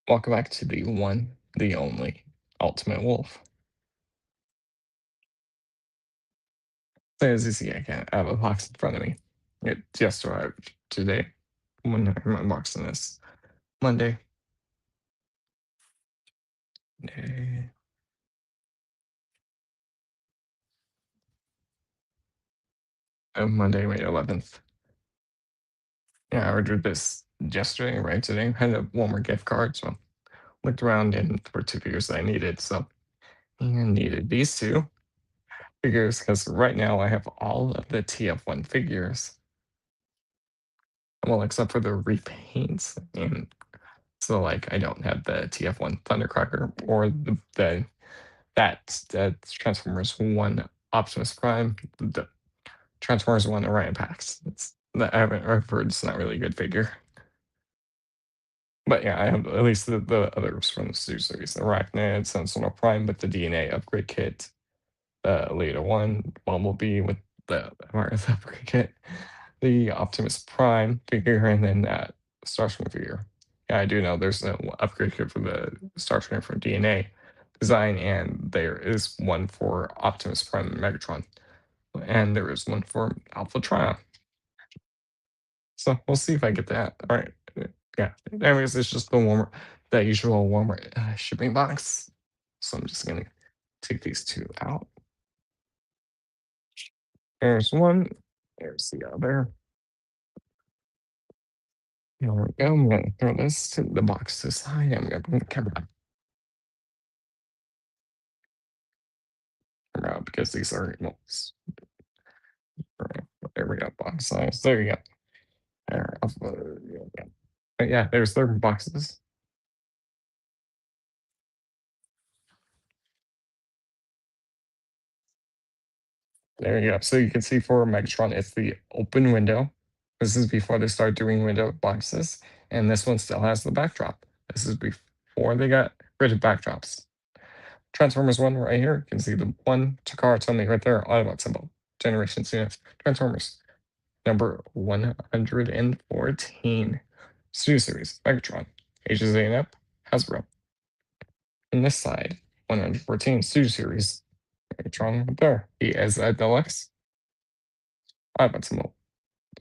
Welcome back to the one, the only Ultimate Wolf. So as you see, I have a box in front of me. It just arrived today when I'm unboxing this. Monday. eh, Monday, May 11th. Yeah, I ordered this yesterday, right today. I had a Walmart gift card, so looked around and there were two figures that I needed. So I needed these two figures because right now I have all of the TF1 figures. Well, except for the repaints. And so like I don't have the TF1 Thundercracker or that Transformers One Optimus Prime, the Transformers One Orion Pax. I've heard it's not really a good figure. But yeah, I have at least the others from the Stu series, the Arachnid, Sentinel Prime with the DNA upgrade kit, the Leda One, Bumblebee with the MRS upgrade kit, the Optimus Prime figure, and then that Starscream figure. Yeah, I do know there's an upgrade kit for the Starscream from DNA design, and there is one for Optimus Prime and Megatron, and there is one for Alpha Trion. So we'll see if I get that. All right. Yeah. Anyways, it's just the usual Walmart shipping box. So I'm just gonna take these two out. There's one. There's the other. There we go. I'm gonna throw this to the box to the side. I'm gonna bring the camera out because these are there we go. Box size. There you go. There, but yeah, there's their boxes. There you go. So you can see for Megatron, it's the open window. This is before they start doing window boxes. And this one still has the backdrop. This is before they got rid of backdrops. Transformers 1 right here. You can see the one Takara Tomy right there, Autobot symbol. Generation CF. Transformers. Number 114. Studio Series. Megatron. Ages A and up. Hasbro. On this side, 114 Studio Series. Megatron right there. He is a deluxe. Autobot symbol.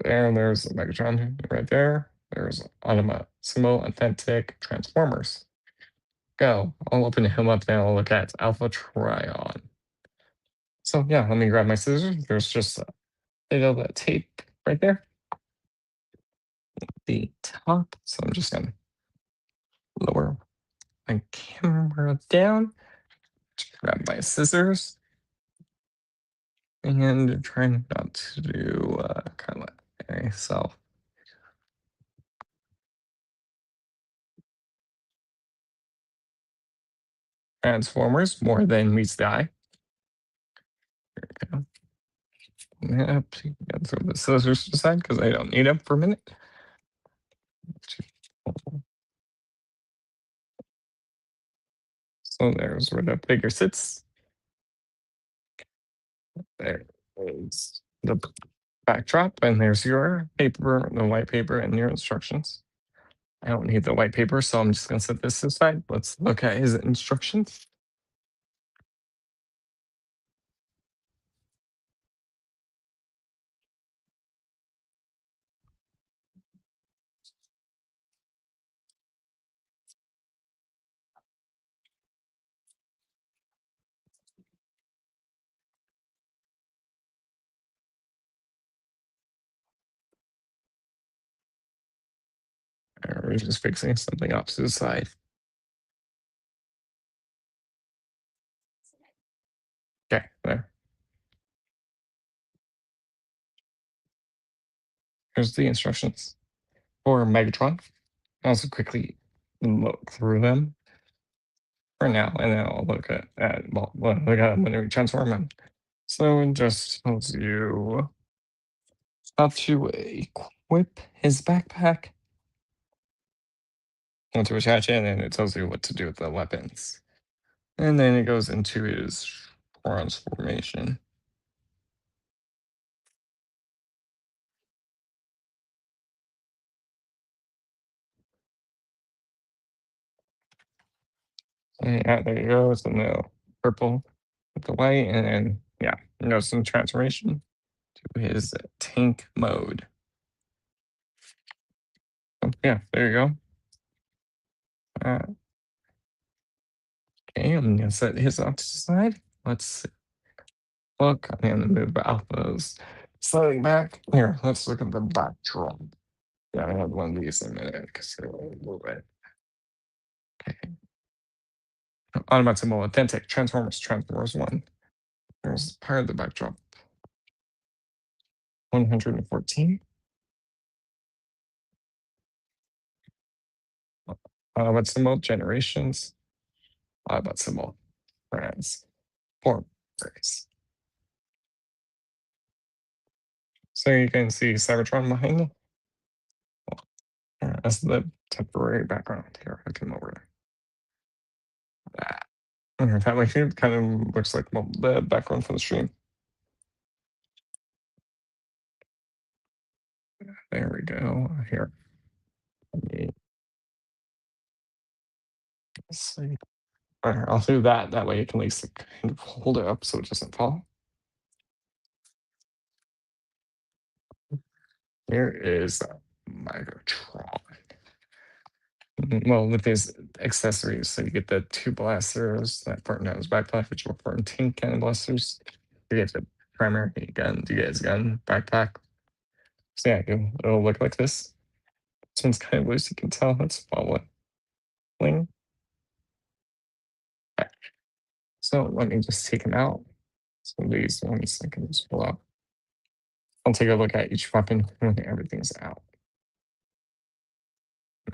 There's Megatron right there. There's Automa Symbol Authentic Transformers. Go. I'll open him up now. Look at Alpha Trion. So yeah, let me grab my scissors. There's just a little bit of tape right there. The top. So I'm just gonna lower my camera down. Grab my scissors. And trying not to do kind of okay, so Transformers more than meets the eye. There we go. Yep, throw the scissors aside because I don't need them for a minute. So there's where the figure sits. There is the backdrop, and there's your paper, the white paper, and your instructions. I don't need the white paper, so I'm just going to set this aside. Let's look at his instructions. We're just fixing something off to the side. Okay, there. Here's the instructions for Megatron. I'll also quickly look through them for now, and then I'll look look at them when we transform them. So it just tells you how to equip his backpack, how to attach it, and it tells you what to do with the weapons. And then it goes into his transformation. Yeah, there you go. It's in the purple with the white, and then yeah, some transformation to his tank mode. So, yeah, there you go. Okay, I'm gonna set his off to the side. Let's look. I'm gonna move alphas slightly back. Here, let's look at the backdrop. Yeah, I have one of these in a minute because they're a little bit. Okay. Automatic symbol, authentic, Transformers 1. There's part of the backdrop. 114. Automatic symbol, generations. Automatic symbol, friends. Form, race. So you can see Cybertron behind them. That's the temporary background here. I can over that. That way it kind of looks like the background for the stream. There we go. Here. Let's see. Alright, I'll do that. That way you can at least kind of hold it up so it doesn't fall. Here is Megatron. Well, with his accessories, so you get the 2 blasters, that part now is backpack, which will form tank cannon blasters. You get the primary gun, you get his gun, backpack. So yeah, it'll look like this. This one's kind of loose, you can tell it's wobbling. Okay. So let me just take them out. So these ones I can just pull out. I'll take a look at each weapon when everything's out.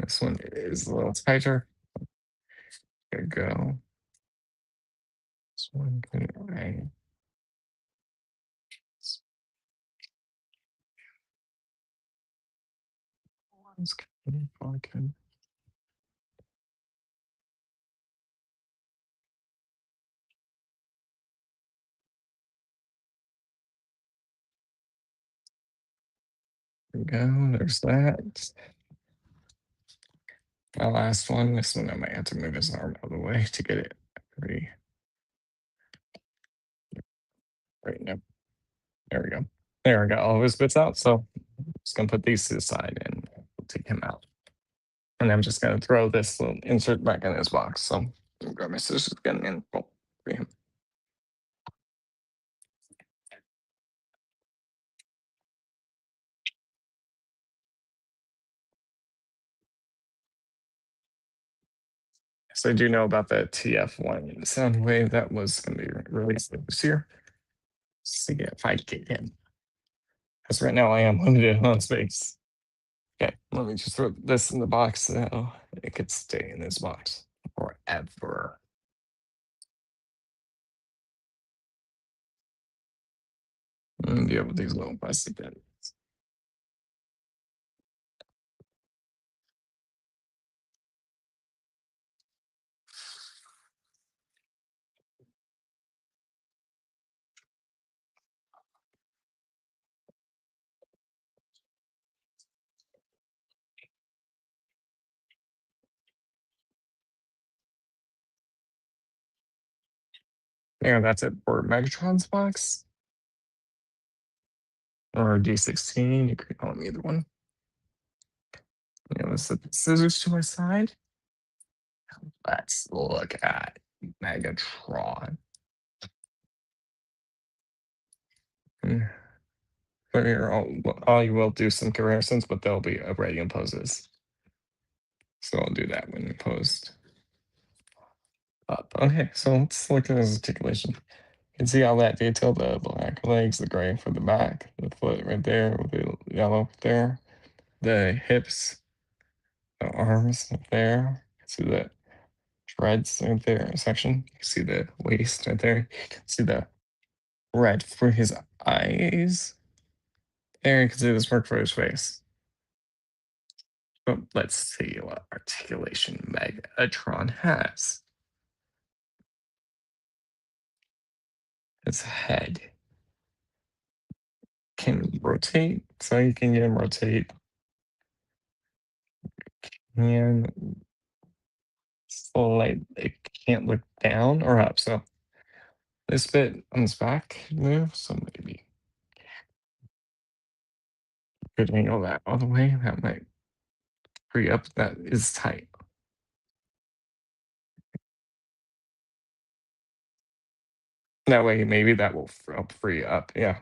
This one is a little tighter. There you go. This one can I one's kind of good. There we go. There's that. My last one. This one I might have to move his arm out of the way to get it pretty right now. There we go. There, I got all of his bits out. So I'm just gonna put these to the side and we'll take him out. And I'm just gonna throw this little insert back in his box. So I'll grab my scissors again and pull for him. So I do know about the Tf1 sound wave that was going to be released this year. See if I get him. Because right now I am limited on space. Okay, let me just throw this in the box so it could stay in this box forever. And deal with these little plastic bits. Yeah, that's it for Megatron's box. Or D16, you could call them either one. Let's set the scissors to my side. Let's look at Megatron. But here, I will do some comparisons, but they'll be radian poses. So I'll do that when post up. Okay, so let's look at his articulation. You can see all that detail, the black legs, the gray for the back, the foot right there with the yellow there, the hips, the arms up there. You can see the treads right there section. You can see the waist right there. You can see the red for his eyes. There you can see this work for his face. But let's see what articulation Megatron has. His head can rotate, so you can get him rotate. And slide, it can't look down or up. So this bit on its back move, so maybe could angle that all the way. That might free up. That is tight. That way, maybe that will help free up. Yeah,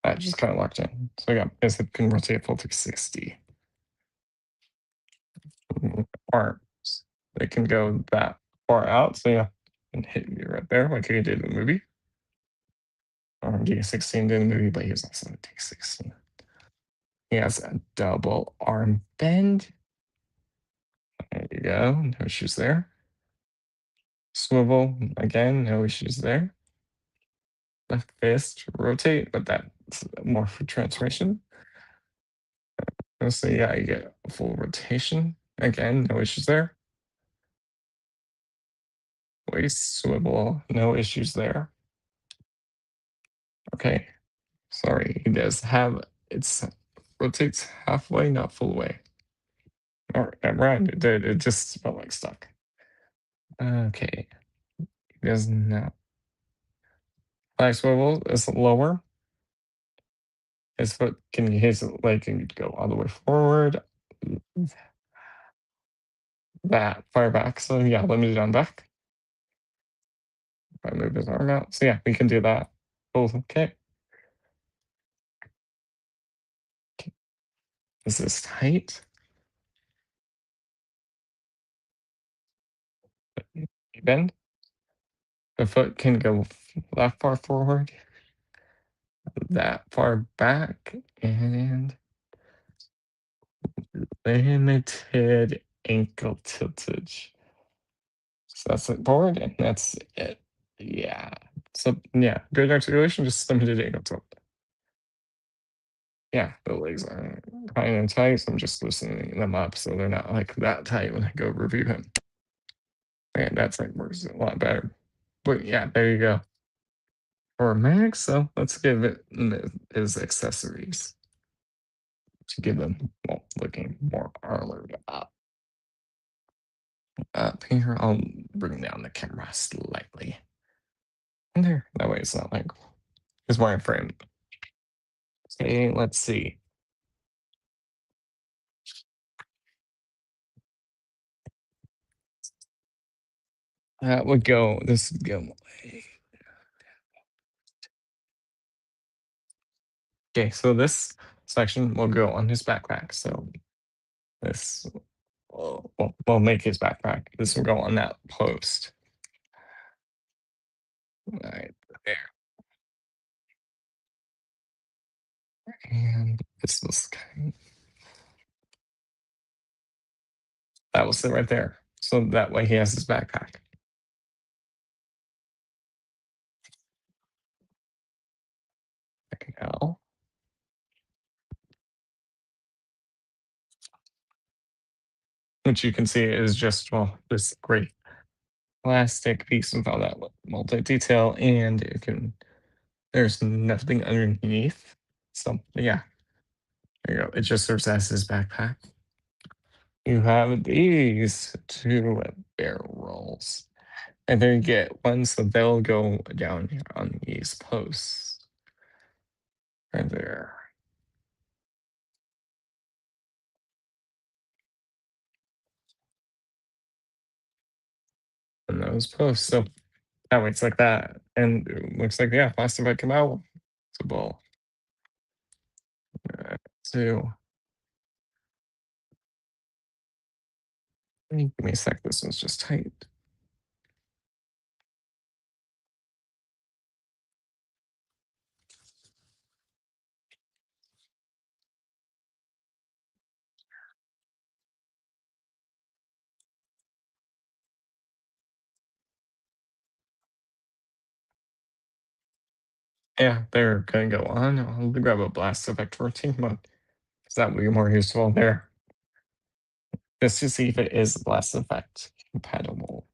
that just kind of locked in. So yeah, this can rotate full 360. Arms, they can go that far out. So yeah, and hit you right there, like he did in the movie. Or D16 did in the movie, but he was also a D16. He has a double arm bend. There you go. No issues there. Swivel again, no issues there. Left fist rotate, but that's more for transformation. So yeah, you get a full rotation. Again, no issues there. Waist swivel, no issues there. Okay. Sorry, he does have it's rotates halfway, not full way. All right, I'm right. It just felt like stuck. Okay. He does not. Flag swivel is lower. His foot can his leg can go all the way forward. That far back. So yeah, limited on back. If I move his arm out. So yeah, we can do that. Both okay. This is tight. Bend. The foot can go that far forward, that far back, and limited ankle tiltage. So that's it forward, and that's it. Yeah. So yeah, good articulation, just limited ankle tilt. Yeah, the legs are kind of tight, so I'm just loosening them up so they're not like that tight when I go review him. And that's like works a lot better. But yeah, there you go. For Max, so let's give it his accessories to give him looking more armored up. Up here, I'll bring down the camera slightly. And there, that way it's not like his wireframe. Okay, let's see. That would go, this would go away. Okay, so this section will go on his backpack. So this will make his backpack. This will go on that post. Right there. And this was that will sit right there. So that way he has his backpack. Now, which you can see is just, well, this great plastic piece with all that multi-detail, and it can, there's nothing underneath. So yeah, there you go. It just serves as his backpack. You have these two barrels. And then you get one, so they'll go down here on these posts. Right there. On those posts. So that way it's like that. And it looks like, yeah, plastic might come out. It's a ball. So give me a sec. This one's just tight. Yeah, they're gonna go on. I'll grab a blast effect 14 mode. Because that would be more useful there. Just to see if it is blast effect compatible.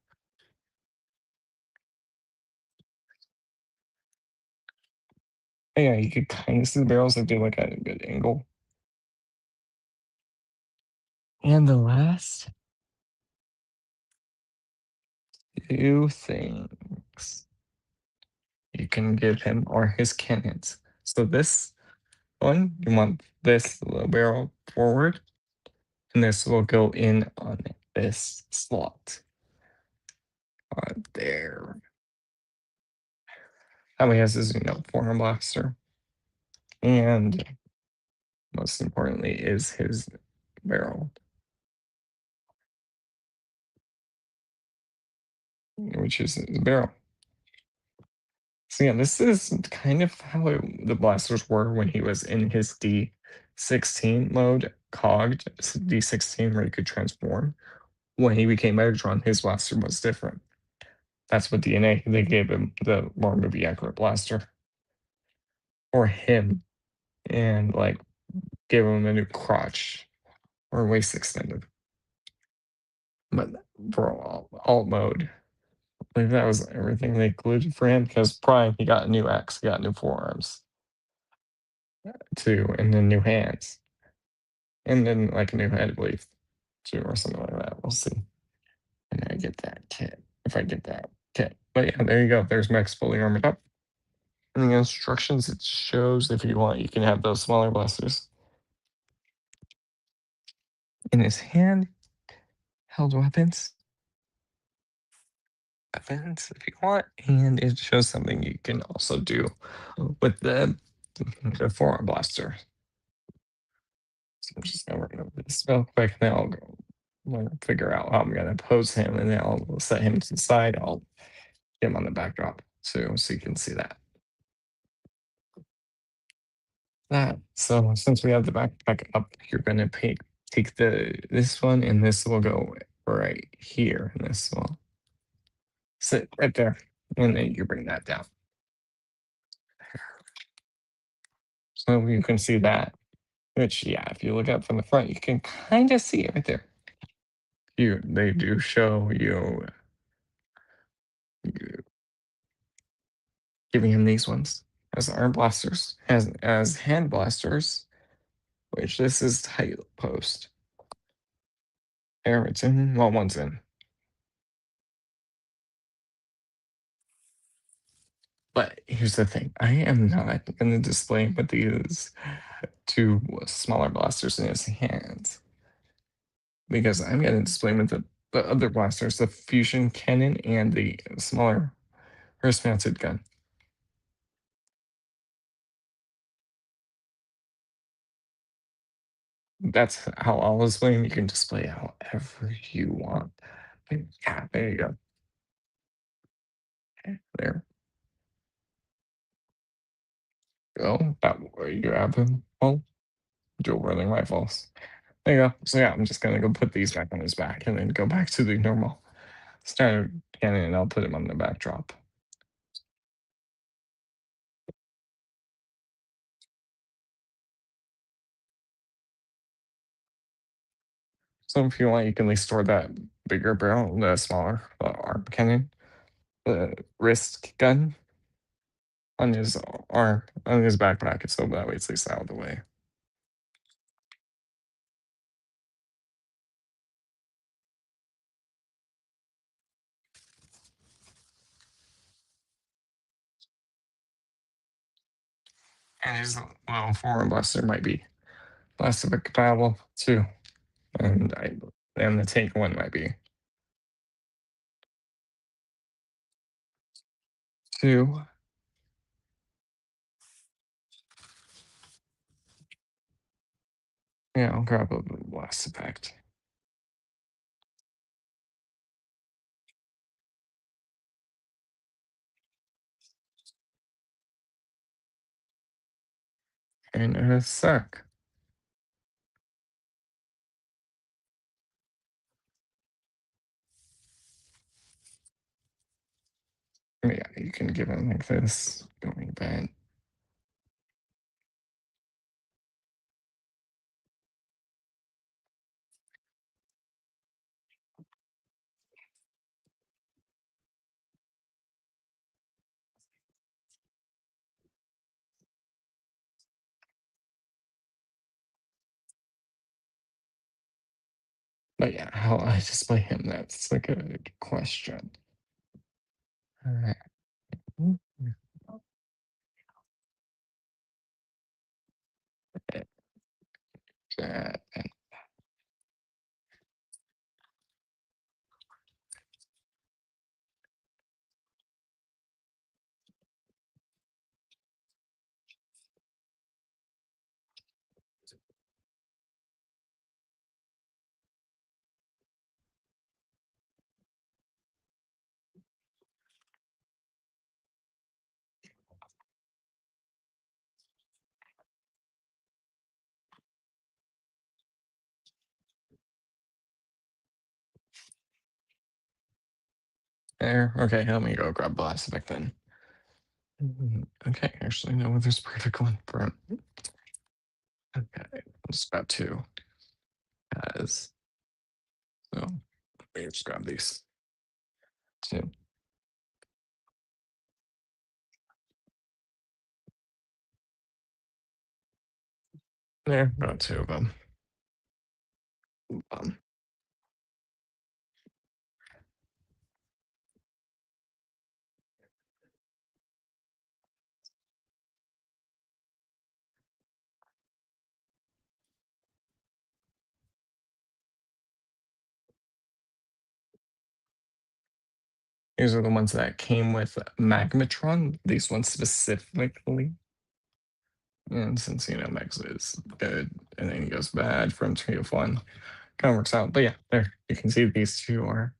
Yeah, you could kind of see the barrels that do like at a good angle. And the last two things you can give him are his cannons. So this one, you want this little barrel forward, and this will go in on this slot there. How he has his, forearm blaster, and most importantly is his barrel, which is his barrel. So yeah, this is kind of how the blasters were when he was in his D16 mode, cogged D16, where he could transform. When he became Megatron, his blaster was different. That's what DNA they gave him the more movie accurate blaster for him, and like gave him a new crotch or waist extended. But for alt mode, I believe that was everything they included for him, because Prime, he got a new axe, he got new forearms too, and then new hands. And then like a new head, I believe, too, or something like that. We'll see. And I get that kit. If I get that kit. But yeah, there you go. There's Max fully armored up. In the instructions, it shows if you want, you can have those smaller blasters. In his hand, held weapons. Weapons if you want. And it shows something you can also do with the forearm blaster. So I'm just gonna remove this real quick, and then I'll go. I'm gonna figure out how I'm gonna pose him, and then I'll set him to the side. I'll get him on the backdrop too, so you can see that. So since we have the backpack up, you're gonna take this one, and this will go right here, and this will sit right there, and then you bring that down. So you can see that. Which, yeah, if you look up from the front, you can kind of see it right there. They do show you giving him these ones as arm blasters, as hand blasters, which this is tight post. There it's in, well, one's in. But here's the thing, I am not going to display him with these two smaller blasters in his hands, because I'm going to display him with the other blasters, the fusion cannon and the smaller wrist mounted gun. That's how I'll display him. You can display however you want. But yeah, there you go. There you go. That way you have him. Well, dual wielding rifles. There you go. So yeah, I'm just gonna go put these back on his back, and then go back to the normal standard cannon, and I'll put him on the backdrop. So if you want, you can at least store that bigger barrel, the smaller arm cannon, the wrist gun on his arm, on his backpack, so that way it's at least out of the way. And his little forearm blaster might be blaster compatible too, and the tank one might be too. Yeah, I'll grab a blast effect. In a sec. Yeah, you can give it like this, going back. But yeah, how I display him, that's like a good question. All right. There. Okay, let me go grab blast effect then. Okay, actually, no, there's a perfect one for him. Okay, let's grab two. As so, let me just grab these two. There, got two of them. Um, These are the ones that came with Magmatron. These ones specifically. And since Mex is good and then he goes bad from Tf1, kind of works out. But yeah, there you can see these two are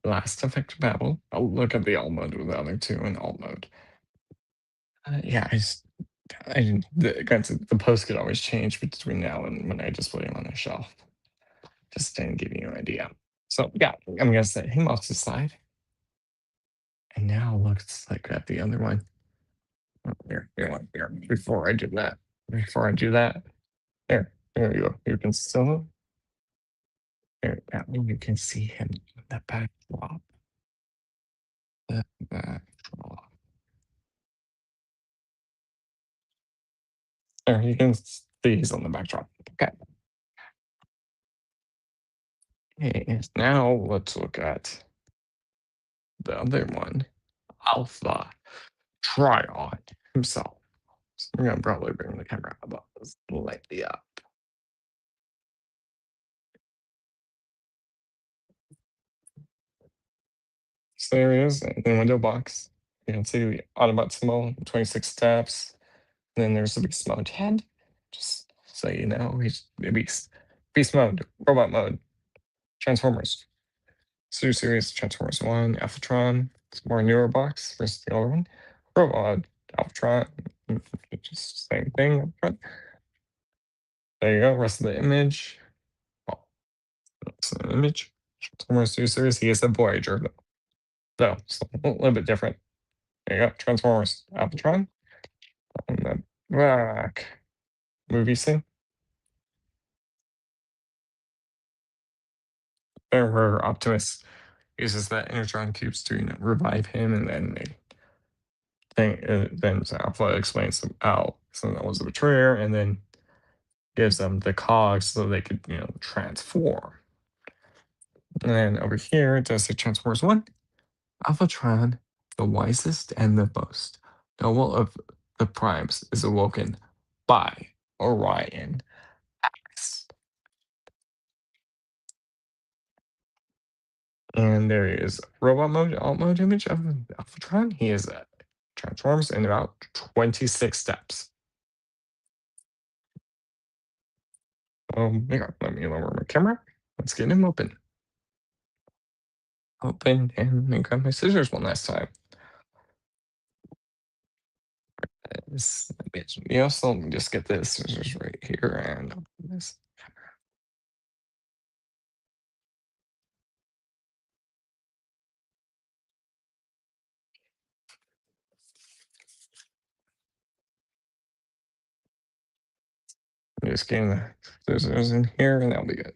last effect battle. I'll look at the alt mode with the other two in alt mode. Yeah, granted, the post could always change between now and when I just put him on the shelf. Just to give you an idea. So yeah, I'm gonna set him off to the side. And now looks like at the other one. Oh, here. Before I do that, there you go. You can still there. That way you can see him in the backdrop. The backdrop. There you can see he's on the backdrop. Okay. Okay. Now let's look at the other one, Alpha Trion himself. So we're gonna probably bring the camera about slightly up. So there he is in the window box. You can see the Autobot symbol, 26 steps. And then there's the beast mode head. Just so you know, he's the beast. Beast mode, robot mode, Transformers. Studio Series, Transformers 1, Alphatron. It's more newer box versus the other one. Robot, Alphatron, just same thing up front. There you go, rest of the image. Oh, that's an image. Transformers Studio Series, he is a Voyager. So, a little bit different. There you go, Transformers, Alphatron. On the back, movie scene. There where Optimus uses that Energon cubes to revive him, and then then Alpha explains them out. So that was a betrayer, and then gives them the cogs so they could transform. And then over here it does the Transformers 1. Alphatron, the wisest and the most noble of the primes, is awoken by Orion X. And there is robot mode, alt mode image of Alphatron. He is transforms in about 26 steps. Hang on, let me lower my camera. Let's get him open. Open and grab my scissors one last time. So let me just get this scissors right here and open this. I'm just getting the scissors in here and that'll be good.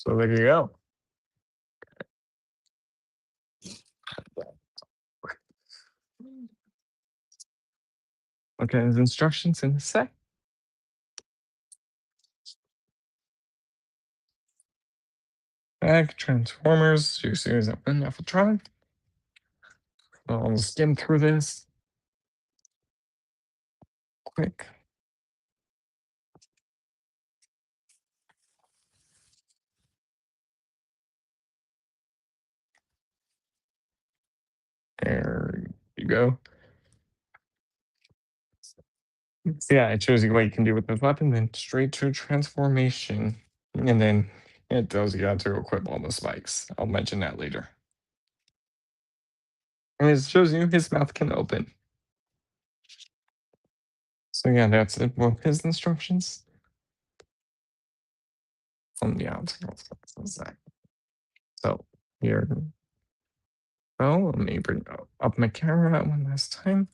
So there you go. Okay, his instructions in a sec. Back Transformers, two series of Megatron. I'll skim through this quick. There you go. So yeah, it shows you what you can do with this weapon, then straight to transformation. And then it tells you how to equip all the spikes. I'll mention that later. And it shows you his mouth can open. So yeah, that's it with his instructions. From the outside. So here, well, let me bring up my camera one last time.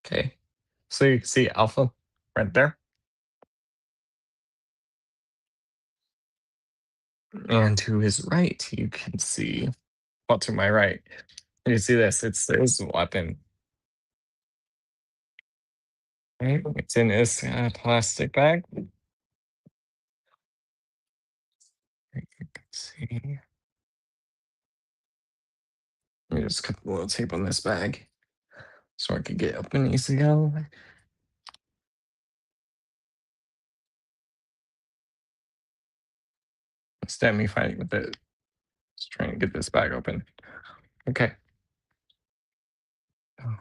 Okay, so you can see Alpha right there. And to his right, you can see, well, to my right, you see this, it's his weapon. Okay, it's in his plastic bag. You can see. Let me just cut a little tape on this bag so I can get up and easy out. Instead of me fighting with it, just trying to get this bag open. Okay. Oh,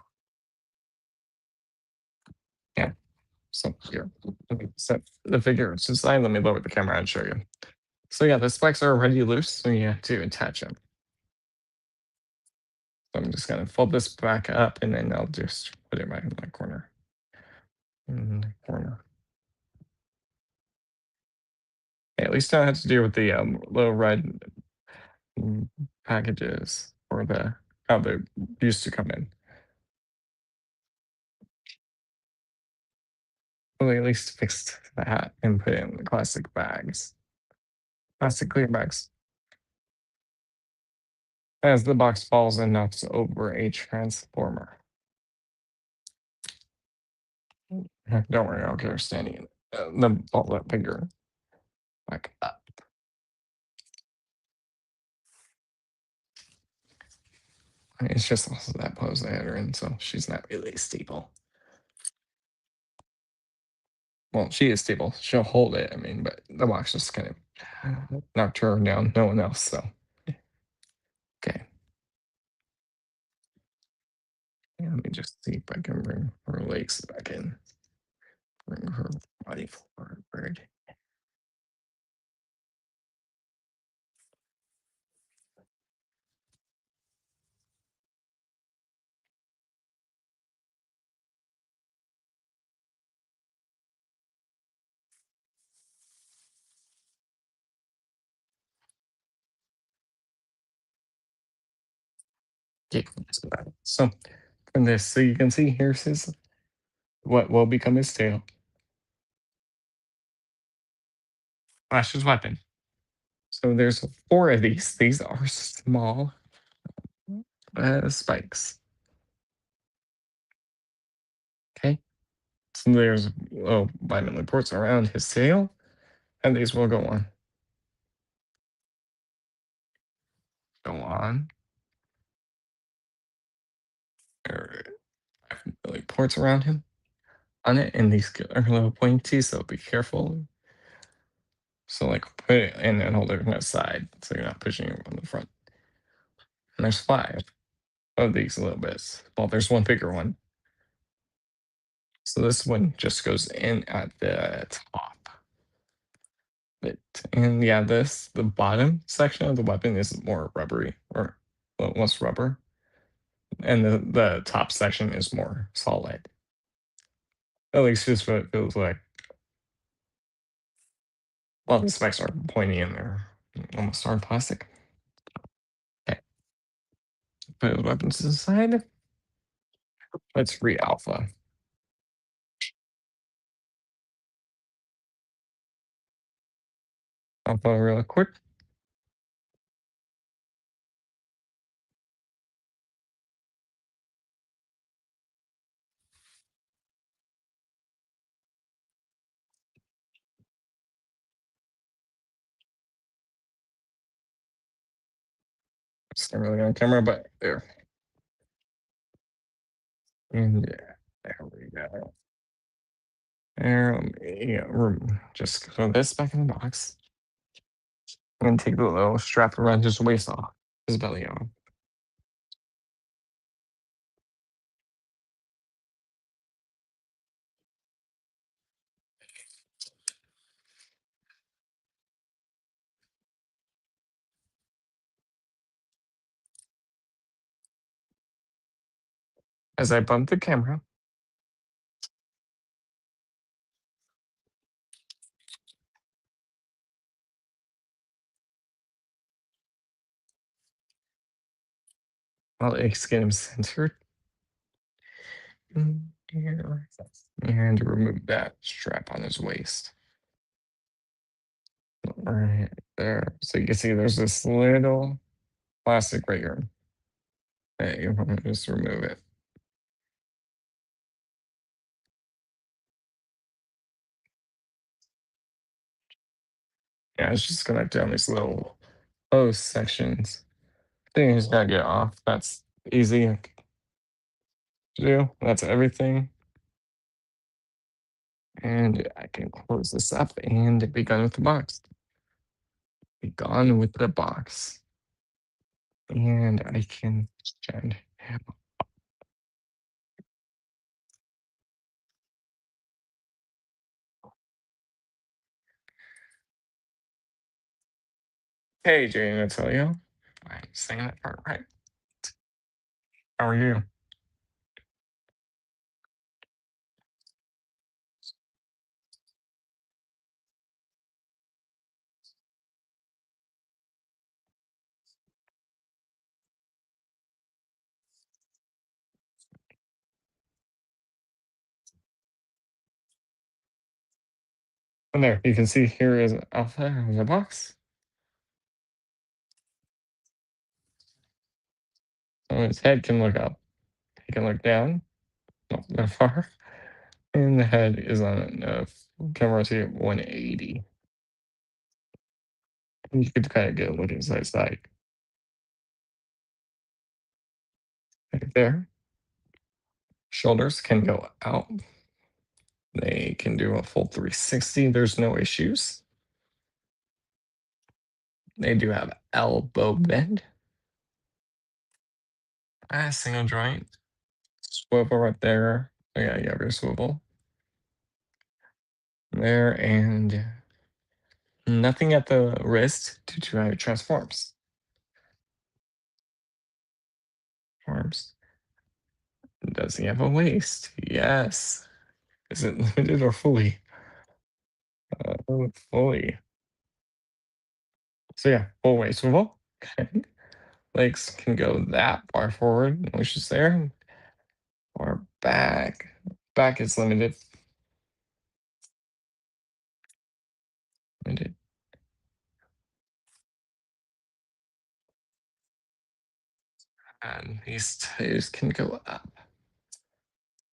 yeah. So here, let me set the figure to the side. Let me lower the camera and show you. So yeah, the spikes are already loose, so you have to attach them. So I'm just gonna fold this back up and then I'll just put it back in the corner. In the corner. Okay, at least I don't have to deal with the little red packages or the how they used to come in. Well, they at least fixed that and put it in the plastic bags. Plastic clear bags. As the box falls and knocks over a transformer. Don't worry, I'll get her standing in the bullet figure back up. It's just also that pose I had her in, so she's not really stable. Well, she is stable. She'll hold it, I mean, but the box just kind of knocked her down, no one else, so. Okay. Yeah, let me just see if I can bring her legs back in. Bring her body forward. Okay, so from this, so you can see here's his what will become his tail. Flash's weapon. So there's four of these. These are small spikes. Okay. So there's vitamin reports around his tail, and these will go on. Go on. There are like ports around him on it, and these are a little pointy, so be careful. So like put it in and hold it on the side, so you're not pushing it on the front. And there's five of these little bits. Well, there's one bigger one. So this one just goes in at the top. But and yeah, the bottom section of the weapon is more rubbery or less rubber. And the top section is more solid. At least just what it feels like. Well, the spikes are pointy and they're almost hard plastic. Okay. Put the weapons to the side. Let's read alpha. I'll put real quick. It's not really on camera, but there. And yeah, there we go. There, just throw this back in the box. And take the little strap around his waist off, his belly off. As I bump the camera, I'll get him centered. And remove that strap on his waist. Right there. So you can see there's this little plastic right here. Hey, you want to just remove it. Yeah, it's just connect down these little post sections. Then you just gotta get off. That's easy to do. That's everything. And I can close this up and be done with the box. Be gone with the box. And I can send him. Hey, Jay Natalia. I'm saying that part right. How are you? And there, you can see here is Alpha in the box. So his head can look up. He can look down, not that far. And the head is on camera to 180. And you could kind of get a look inside his eye. Right there. Shoulders can go out. They can do a full 360. There's no issues. They do have elbow bend. Single joint. Swivel right there. Oh, yeah, you have your swivel. There, and nothing at the wrist to try transforms. Arms. Does he have a waist? Yes. Is it limited or fully? Fully. So yeah, full waist swivel. Okay. Legs can go that far forward, which is there, or back. Back is limited. Limited. And these toes can go up.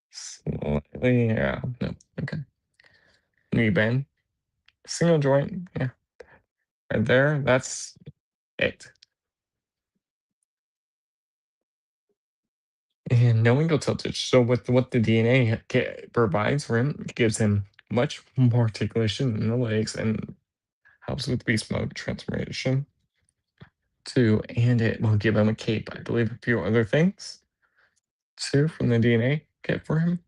Slightly, yeah, no, okay. Knee bend. Single joint, yeah. Right there, that's it. And no angle tiltage. So with what the DNA provides for him, it gives him much more articulation in the legs and helps with beast mode transformation too. And it will give him a cape, I believe, a few other things too from the DNA kit for him.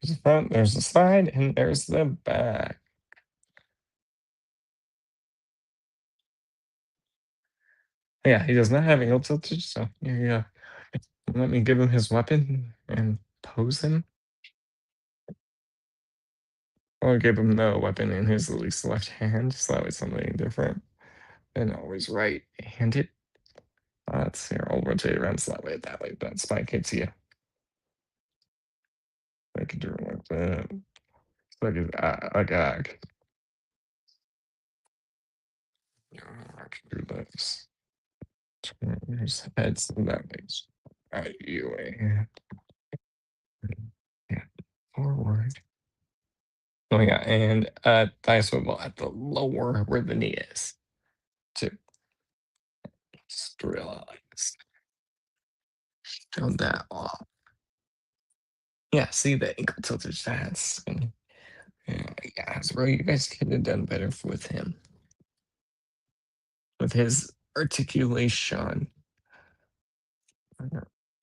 There's the front, there's the side, and there's the back. Yeah, he does not have angle tiltage, so yeah. Let me give him his weapon and pose him. I'll give him the weapon in his at least left hand, so that way something different. and always right-handed. Let's see, I'll rotate around so that way, that spike hits you. I can do it like that. I can do this. Turn his heads that way. You yeah, forward. Oh yeah, and thigh swivel at the lower where the knee is. To sterilize. Show that off. Yeah, see the ankle tilted stats. And yeah, so you guys could have done better with him. With his articulation.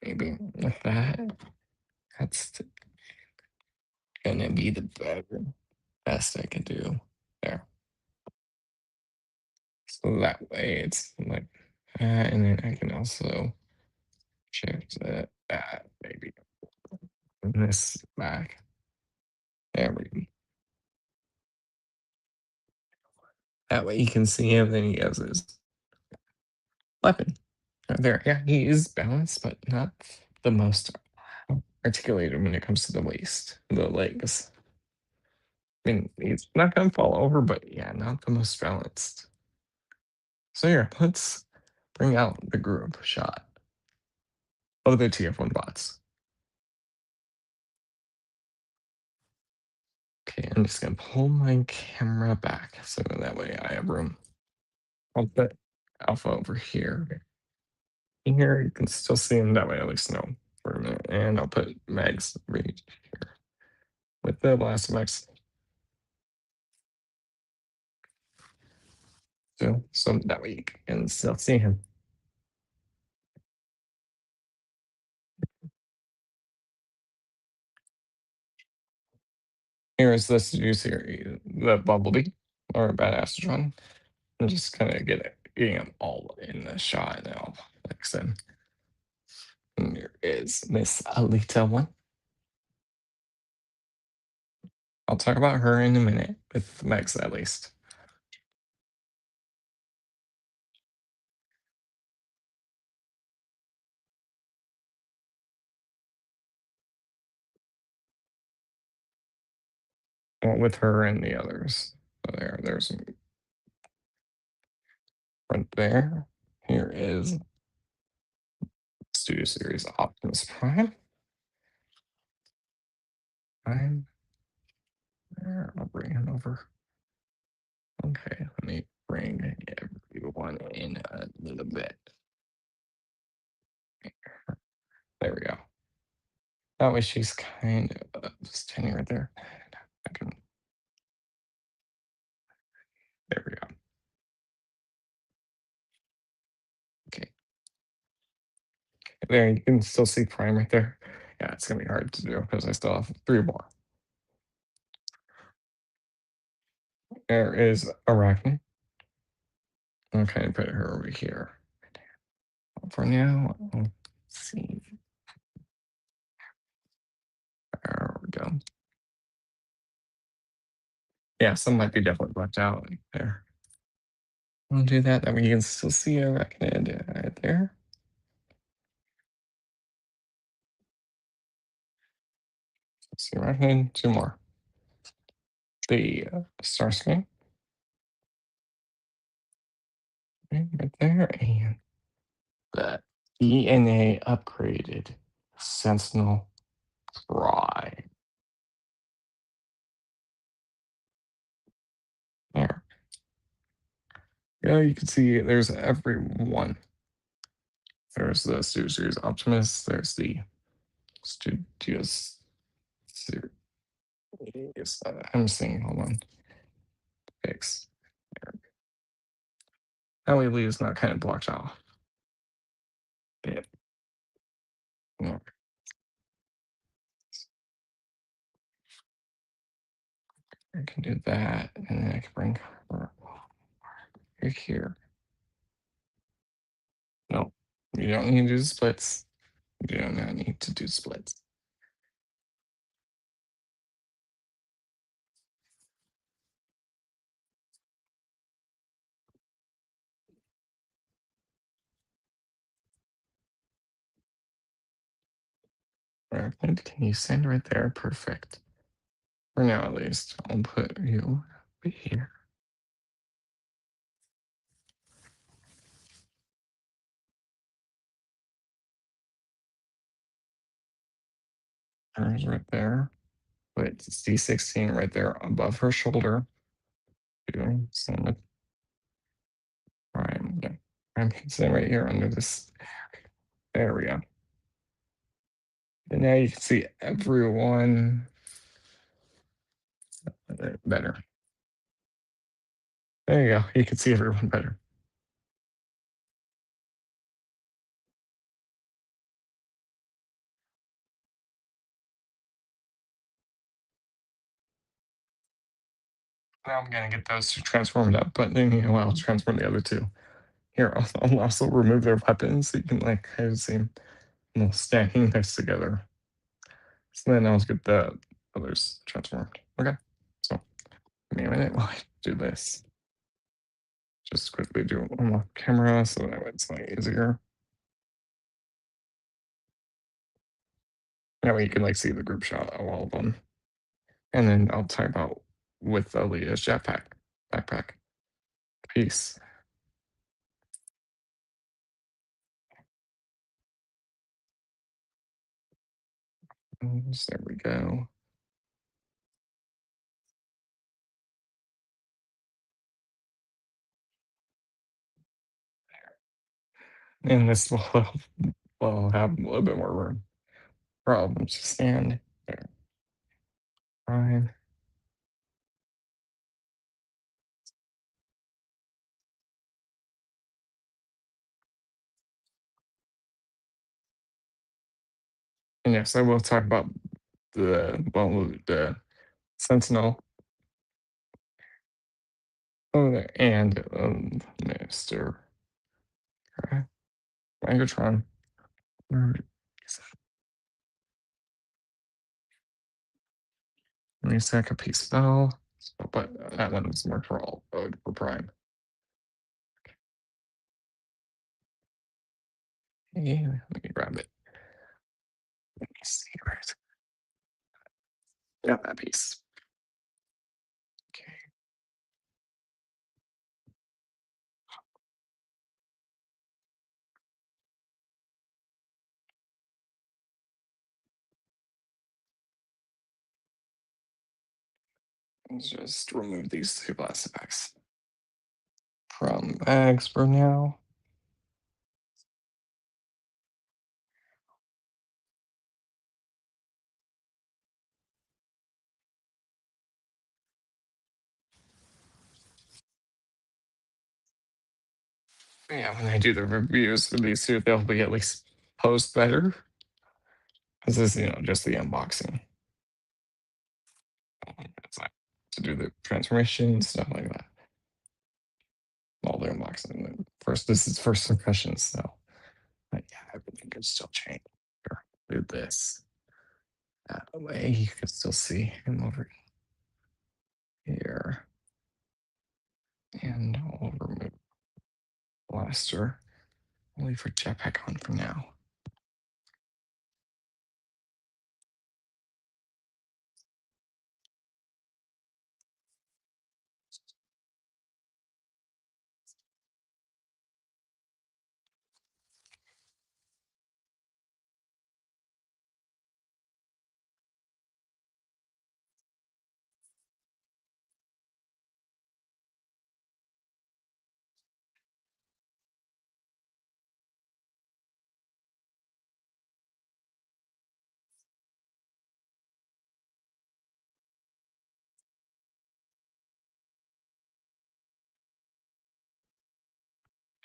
Maybe like that. That's gonna be the best I can do there. So that way it's like that, and then I can also shift that maybe this back. There we go. That way you can see him, then he has his weapon. There, yeah, he is balanced, but not the most articulated when it comes to the waist, the legs. I mean, he's not gonna fall over, but yeah, not the most balanced. So here, let's bring out the group shot of the TF1 bots. Okay, I'm just gonna pull my camera back so that way I have room. I'll put Alpha over here. In here, you can still see him that way, at least know for a minute. And I'll put Mags right here with the Blast Max. So that way you can still see him. Here is this use here, the Bumblebee or Badass. I'm just kind of getting them all in the shot now. Like I said, and here is Miss Alita one. I'll talk about her in a minute with Max at least. Well, with her and the others. So there's right there. Here is Studio Series Optimus Prime. Prime. There, I'll bring him over. Okay, let me bring everyone in a little bit. There we go. That way she's kind of standing right there. I can, there we go. Okay. There, you can still see Prime right there. Yeah, it's gonna be hard to do because I still have 3 more. There is Arachne. I'll kind of put her over here. For now, let's see. There we go. Yeah, some might be definitely blacked out there. I'll do that. That way you can still see Arachnid right there. See Arachnid, 2 more. The Starscream. Right there, and the DNA upgraded Sentinel Prime. There. Yeah, you can see there's everyone. There's the Studio Series Optimus. There's the Studios Series. I'm seeing, hold on. Fix. That way Lee's not kind of blocked off. Bit. Yeah. I can do that, and then I can bring her right here. No, you don't need to do the splits. You do not need to do splits. Perfect. Can you stand right there? Perfect. For now, at least. I'll put you right here. There's right there. Put D16 right there above her shoulder. Doing some prime. Yeah. I'm sitting right here under this area. And now you can see everyone better. There you go. You can see everyone better. Now I'm gonna get those two transformed up, but then I'll transform the other two. Here, I'll also remove their weapons so you can like kind of see them standing next together. So then I'll get the others transformed. Okay. So give me a minute while I do this. Just quickly do one off camera so that way it's like easier. That way you can like see the group shot of all of them. And then I'll talk about with Aaliyah's jetpack backpack piece. There we go. And this will have a little bit more room. Problems to stand there. Fine. And yes, I will talk about the Sentinel and Mr. Megatron. Where is that? Let me stack a piece spell. But that one is more for all for Prime. Yeah, let me grab it. Let me see where it's got that piece. Okay. Let's just remove these two plastic bags from bags for now. Yeah, when I do the reviews for these two, they'll be at least posed better. This is, just the unboxing. It's like to do the transformation, stuff like that. All the unboxing. First, this is first impressions, so but yeah, everything could still change. Here, do this. That way you can still see him over here. And I'll remove blaster. I'll leave her jetpack on for now.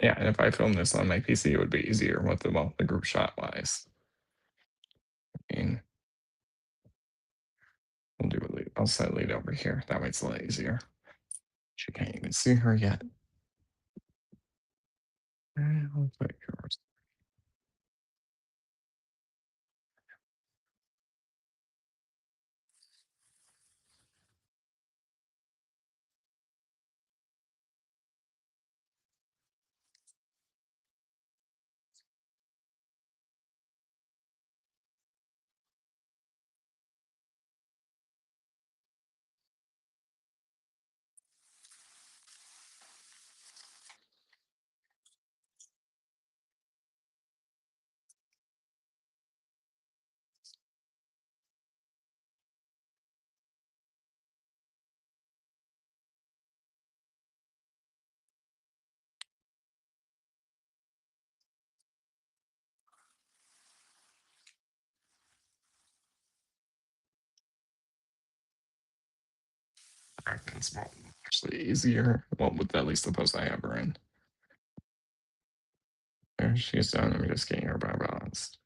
Yeah, and if I film this on my PC, it would be easier with the group shot wise. I mean, I'll set lead over here. That way it's a lot easier. She can't even see her yet. And I'll put yours. Arachnid's actually easier. Well, with at least the post I have her in. There she's done. I'm just getting her by balanced.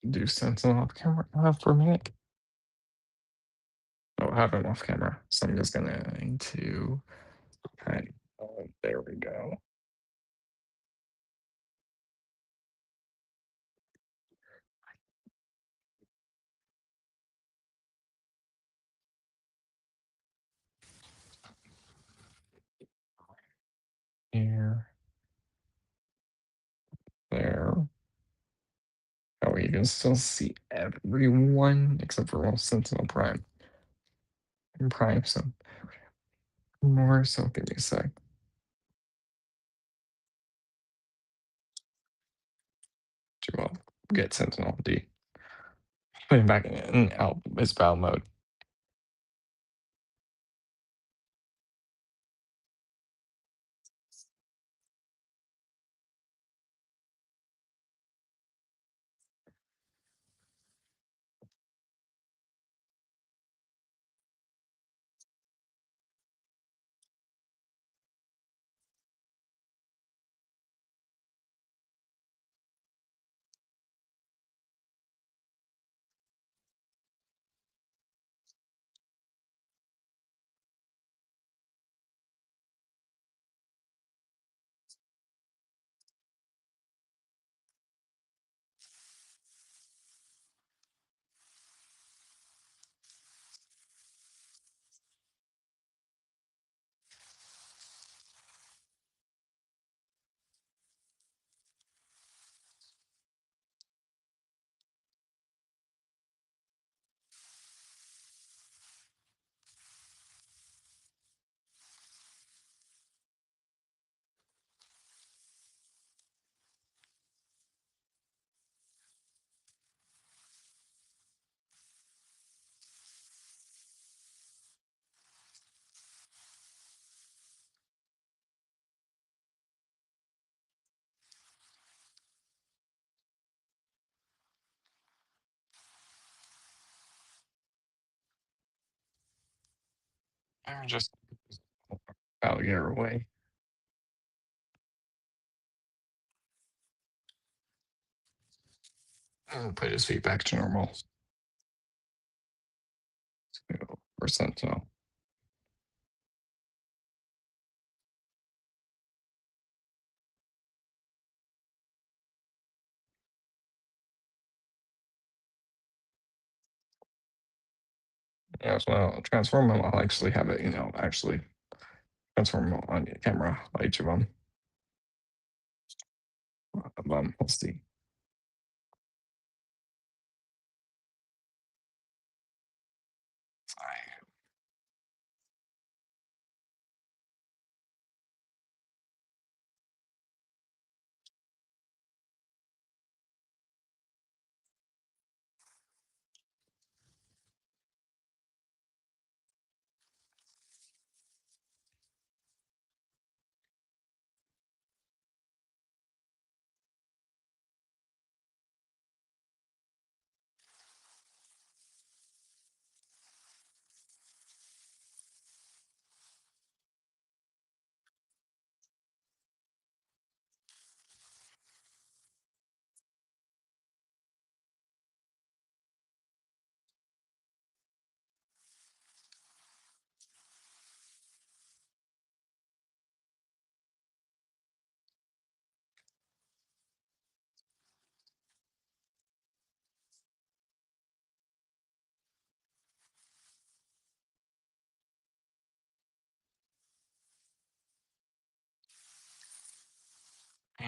Do Sentinel off camera for a minute. Oh, I have him off camera. So I'm just gonna need to there we go. Here, there. Oh, you can still see everyone except for Sentinel Prime. And Prime some more, so give me a sec. To get Sentinel D. Put him back in out his battle mode. I just I'll get her away. And put his feet back to normal. For Sentinel. Yeah, so I'll transform them. I'll actually have it, actually transform them on camera, each of them. We'll see.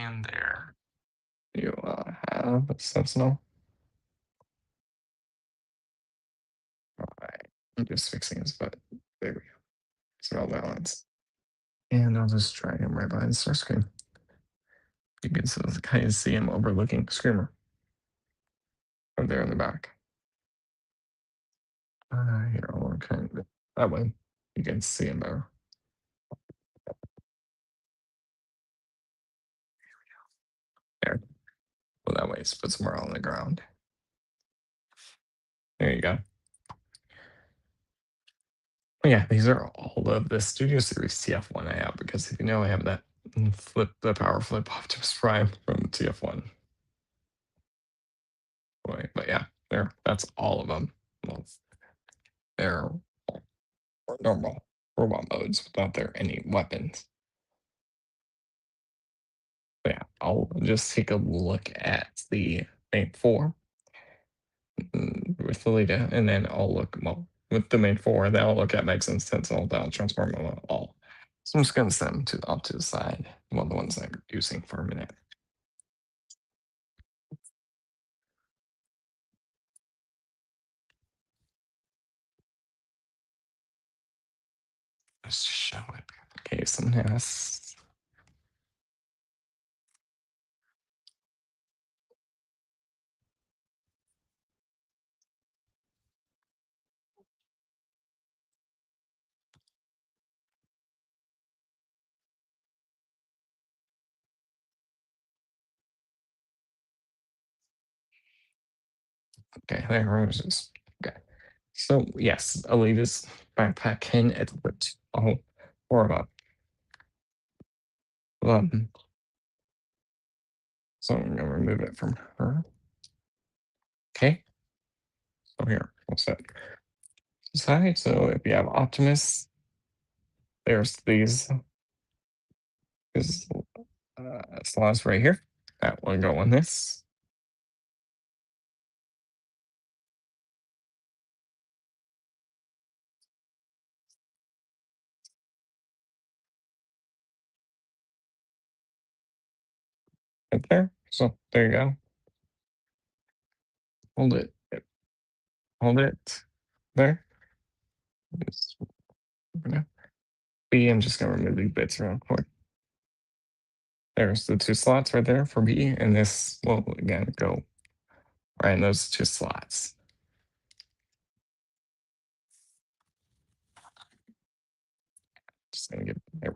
And there you have a Sentinel. All right, I'm just fixing his butt. There we go. It's well balanced. And I'll just drag him right behind the start screen. You can kind of see him overlooking Screamer from there in the back. Here, I'll kind of that way. You can see him better. There. Well, that way it's put somewhere on the ground. There you go. Yeah, these are all of the Studio Series TF1 I have because if you know I have that the power flip Optimus Prime from TF1. Boy, but yeah, that's all of them. Well, they're normal robot modes without there any weapons. But yeah, I'll just take a look at the main four with the Lita, and then I'll look with the main four, then I'll look at Megs and Sentinel, then I'll transform them all. So I'm just gonna send them off to the side. Well, the ones I'm using for a minute. Just to show it. Okay, someone has. Okay, there it is. Okay. So yes, Alita's backpack can equip all four of them. So I'm gonna remove it from her. Okay. So here, we'll set aside. So if you have Optimus, there's these slots right here. That will go on this. Right there. So there you go. Hold it. Hold it. There. Just, B, I'm just gonna remove these bits real quick. There's the two slots right there for B, and this will again go right in those two slots. Just gonna get there.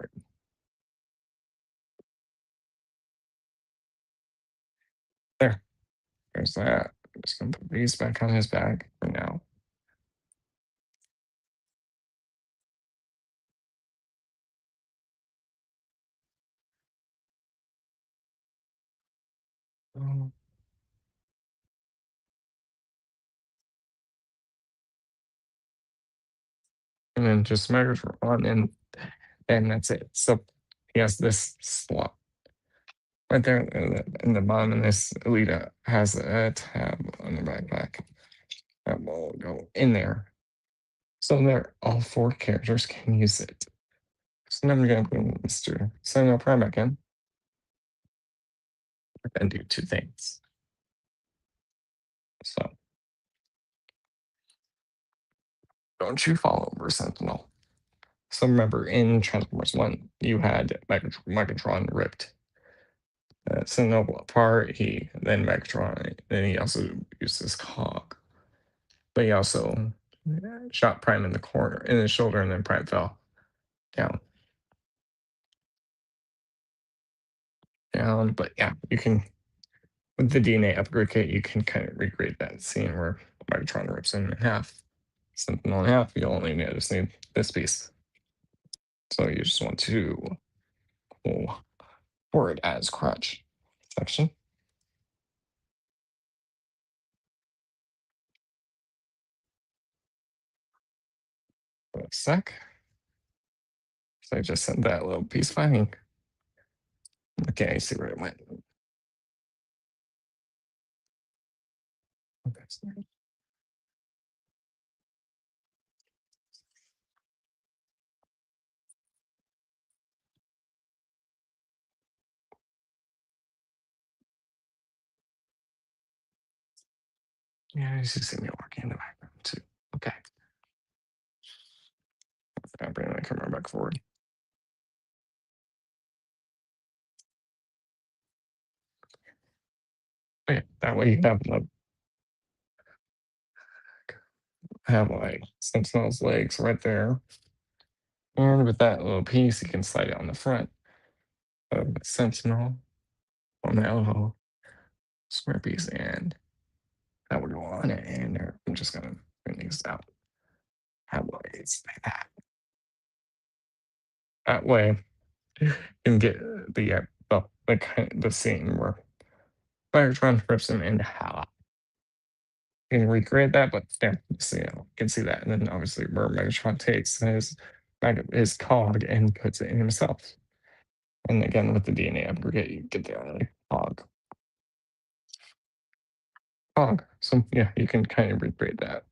There. There's that. I'm just gonna put these back on his bag for now. Um, And then just Megatron, and that's it. So he has this slot right there in the bottom, and this Elita has a tab on the backpack that will go in there. So there, all four characters can use it. So now I'm gonna put Mr. Samuel Prime back in and do two things. So don't you fall over Sentinel. So remember, in Transformers 1, you had Megatron ripped Sentinel apart. Then Megatron, then he also used his cog. But he also shot Prime in the corner, in the shoulder, and then Prime fell down. Down. But yeah, you can, with the DNA upgrade kit, you can kind of recreate that scene where Megatron rips him in half. Sentinel in half, you only just need this piece. So you just want to pull forward as crutch section. For a sec. So I just sent that little piece finding. Okay, I see where it went. Okay, Yeah, you see me walking in the background too. Okay. I'll bring my camera back forward. Okay, that way you have like Sentinel's legs right there. And with that little piece, you can slide it on the front of the Sentinel on that little square piece, and that would go on it. And I'm just gonna bring these out. That way, it's like that. That way, you can get the scene where Megatron rips him into half. You can recreate that, but yeah, so, you can see that. And then obviously where Megatron takes his cog and puts it in himself. And again, with the DNA upgrade, you get the cog. So yeah, you can kind of recreate that.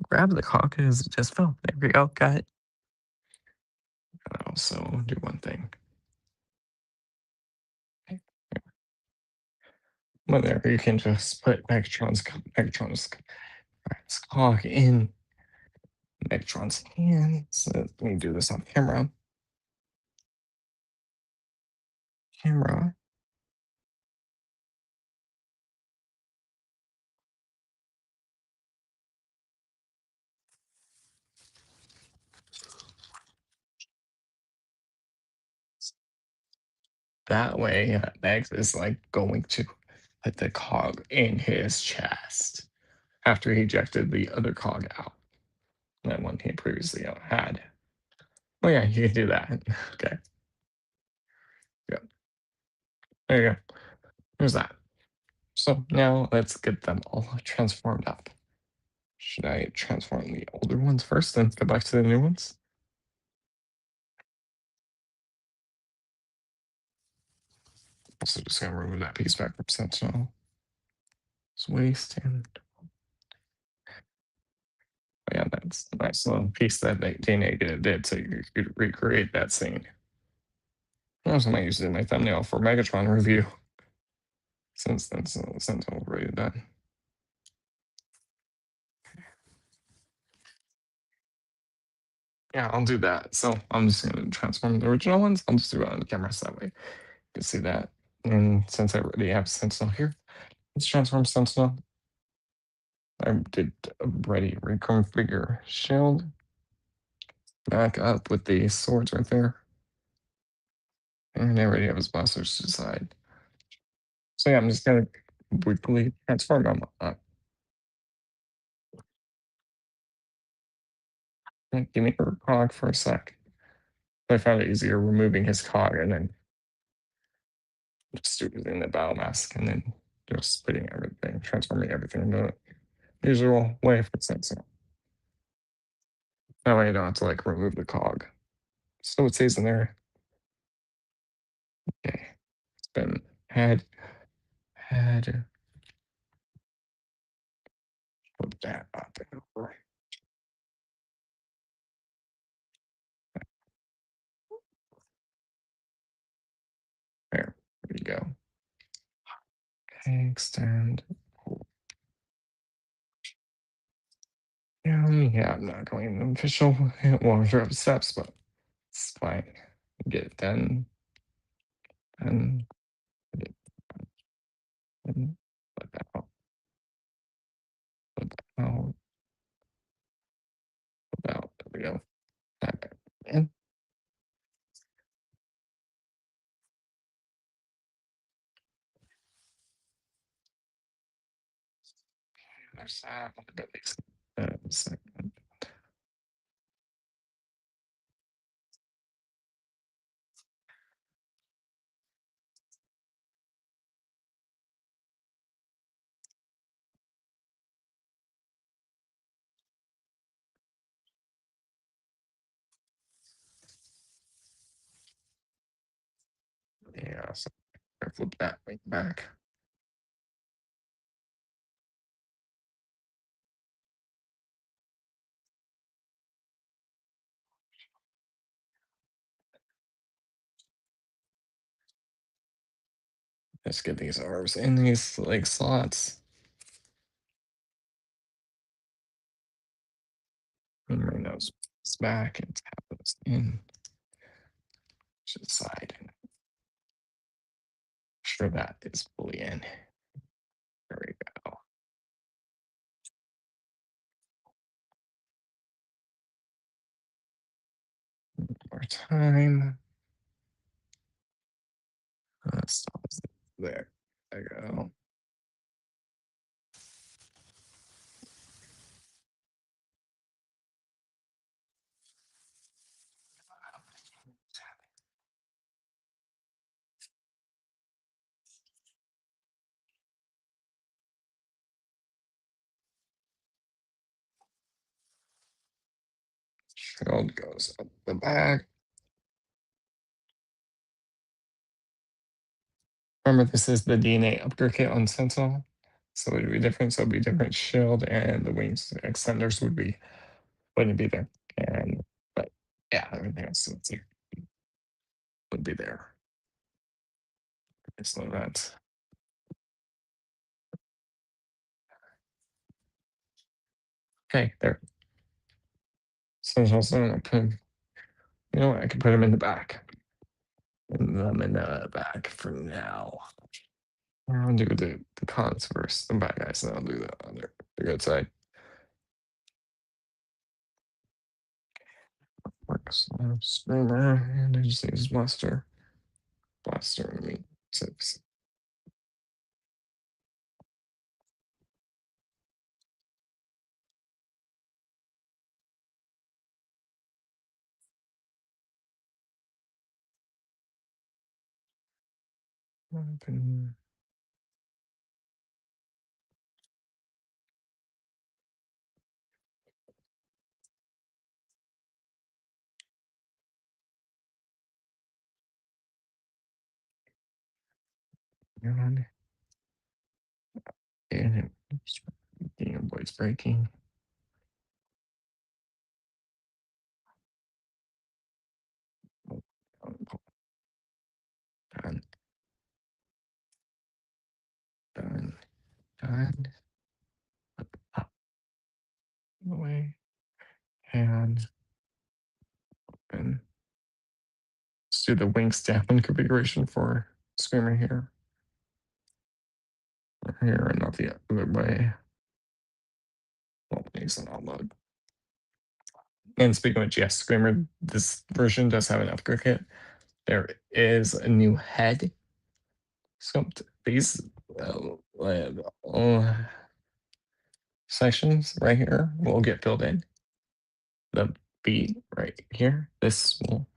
Grab the cog as it just fell. There we go, got it. I'll also do one thing. Okay. Well, there you can just put Megatron's cog in Megatron's hand. So let me do this on camera. That way, Max is like going to put the cog in his chest after he ejected the other cog out. That one he previously had. Oh yeah, you can do that. Okay. Yeah. There you go. There's that. So now let's get them all transformed up. Should I transform the older ones first and go back to the new ones? Also just gonna remove that piece back from Sentinel. It's waste and oh, yeah, that's a nice little piece that DNA did so you could recreate that scene. I also might use it in my thumbnail for Megatron review since that's Sentinel already done. Yeah, I'll do that. So I'm just going to transform the original ones. I'll just do it on the camera so that way you can see that. And since I already have Sentinel here, let's transform Sentinel. I did already reconfigure shield. Back up with the swords right there. And I already have his blasters to the side. So yeah, I'm just going to briefly transform them. Give me a cog for a sec. I found it easier removing his cog and then just doing the battle mask and then just putting everything, transforming everything into the usual way for Sentinel. That way I don't have to like remove the cog. So it stays in there. Okay. It's been had put that up and over. There we go. Okay, extend. Yeah, I'm not going in official order of steps, but it's fine. Get it done. And put that out. Put that out. Put that out. There we go. That back in. There's that. Look at these. Second. Yeah, so I flip that way back. Let's get these arms in these like slots. And bring those back and tap those in to the side. And sure that is fully in. There we go. One more time. Stop there. There you go. Shield goes up the back. Remember, this is the DNA upgrade kit on Sentinel, so it would be different. So it'd be different shield, and the wings extenders wouldn't be there. And but yeah, everything else would be there. So that's okay. There. So I'm gonna put him. You know what? I can put him in the back. And them in the back for now. I'll do the cons first, the bad guys, and I'll do the good side. Works. Screamer, and I just need his blaster. Blaster, I mean, 6. Open. And your voice breaking. Done, done, done. Up away. And open. Let's do the wing staffing configuration for Screamer here. Here and not the other way. Well, he's an unload. And speaking of yes, Screamer, this version does have an upgrade kit. There is a new head sculpt. These sections right here will get filled in. The B right here, this will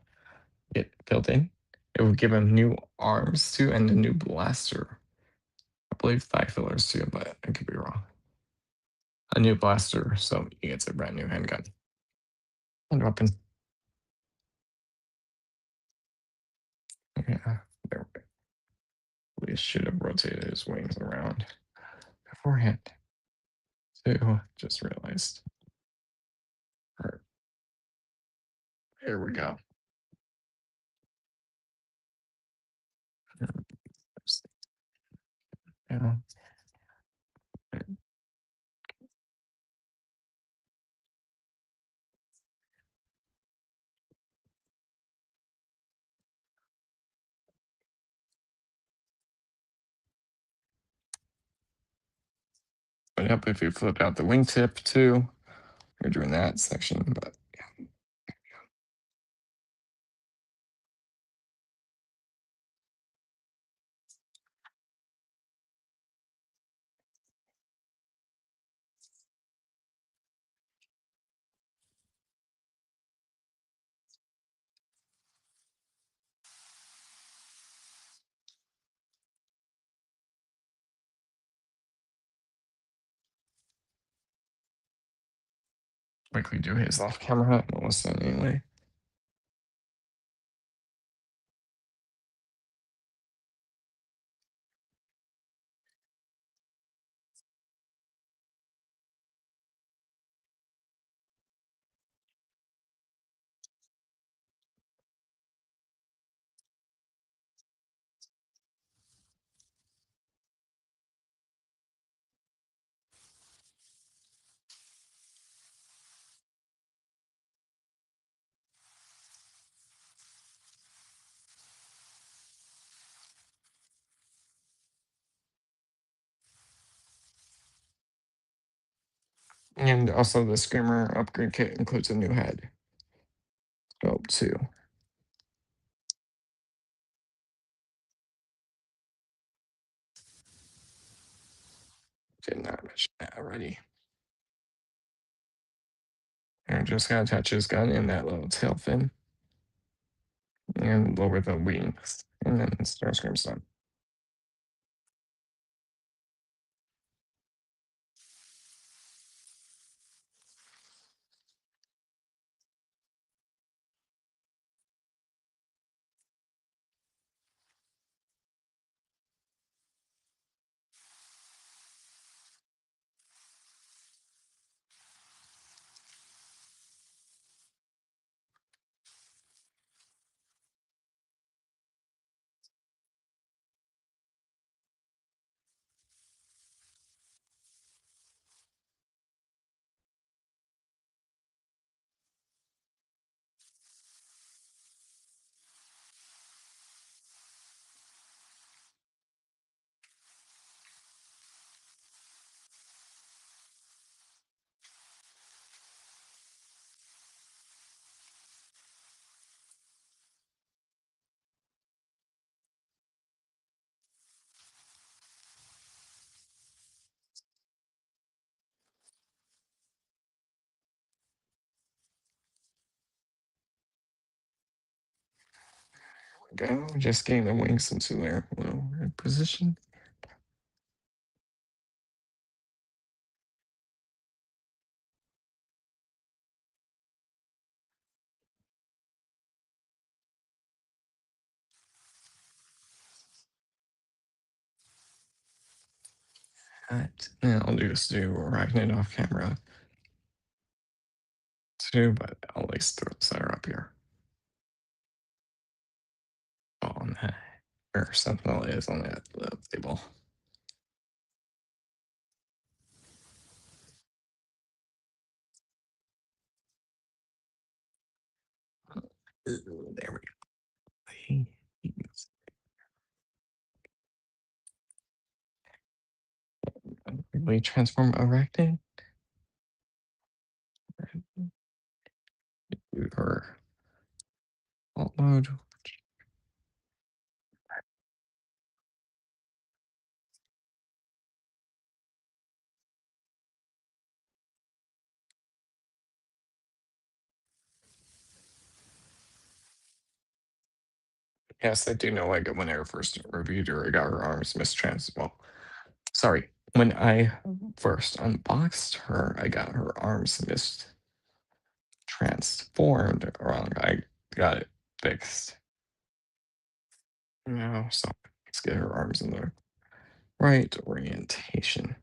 get filled in. It will give him new arms too and a new blaster. I believe thigh fillers too, but I could be wrong. A new blaster, so he gets a brand new handgun and weapon. Yeah, there we go. We should have rotated his wings around beforehand. Too, just realized. All right, here we go. Yeah. But yep, if you flip out the wingtip too, you're doing that section. But yeah, quickly do his off camera. Almost done anyway. And also the Screamer upgrade kit includes a new head sculpt too. Did not mention that already. And just gotta attach his gun in that little tail fin and lower the wings. And then Starscream's done. Go, just getting the wings into their little position. Right. Now I'll just do Arachnid off camera too, but I'll at least throw the center up here. On that. Or Sentinel is on that table. There we go. We transform Arachnid. Or alt mode. Yes, I do know like when I first reviewed her, I got her arms mistrans. Well, sorry. When I first unboxed her, I got her arms mistransformed wrong. I got it fixed. Now, so let's get her arms in the right orientation.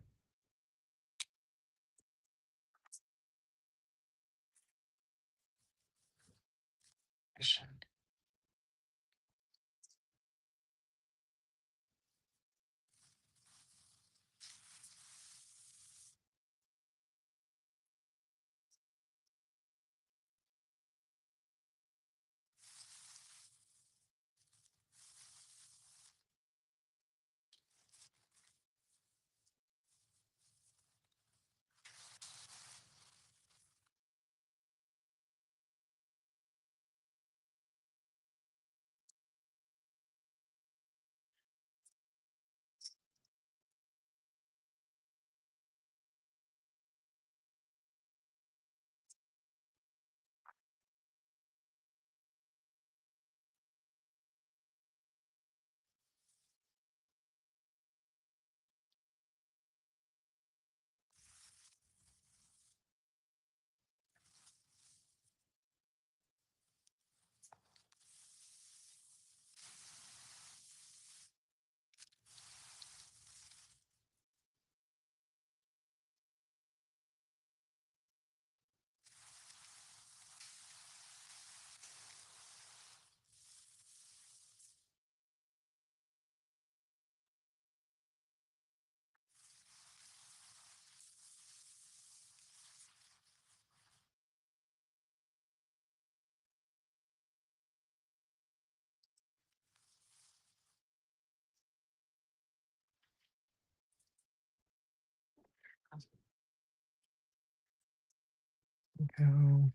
Go.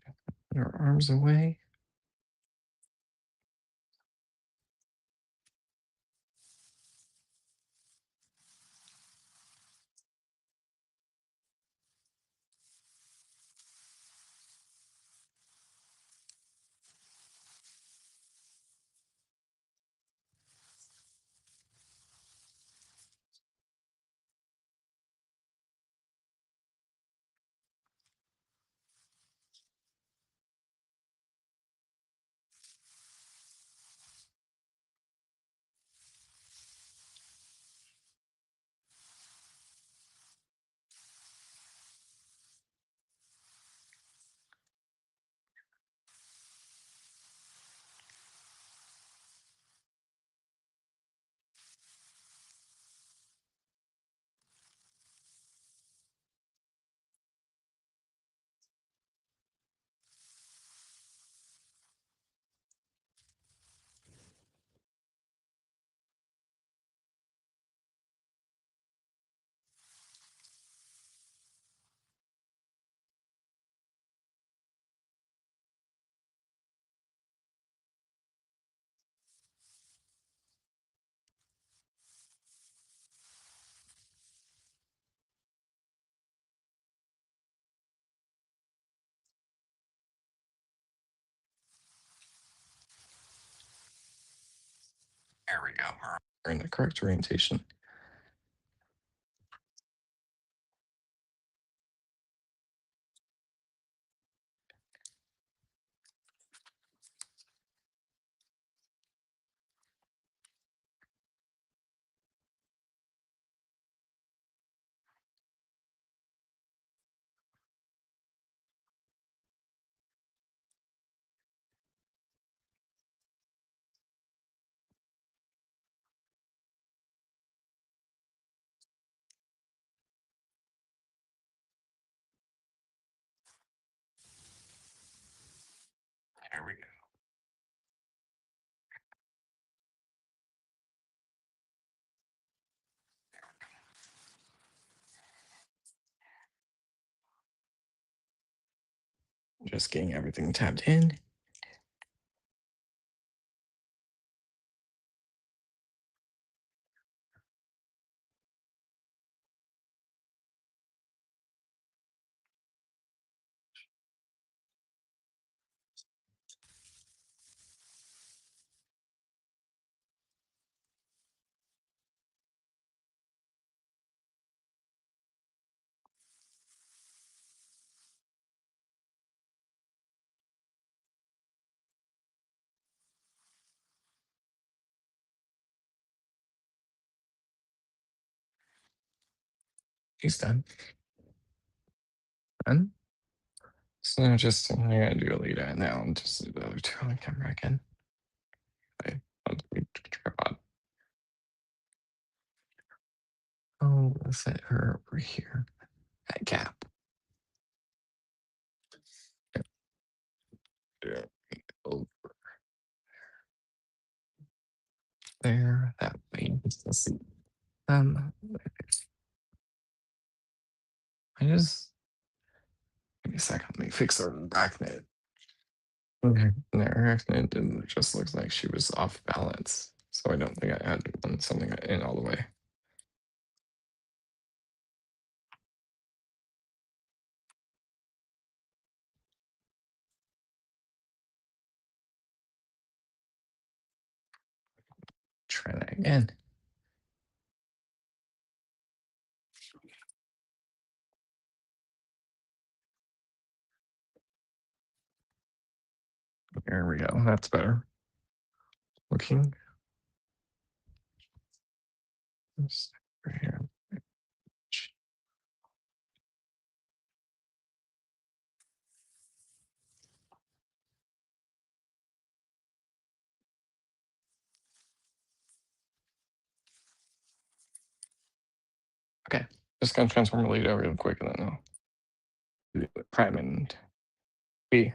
Put our arms away. There we go. We're in the correct orientation. There we go. Just getting everything tabbed in. He's done. Done. So now just I'm gonna do a lead out now and just do the other two on camera again. Okay. Tripod. Oh, let's set her over here. That gap. Yeah. Over there. That way. Let's see. I just give me a second. Let me fix her arachnid. Okay. The arachnid didn't just looks like she was off balance. So I don't think I had something in all the way. Try that again. There we go. That's better. Looking. Just right here. Okay. Just gonna transform the lead over real quick and then I'll do the prime and B.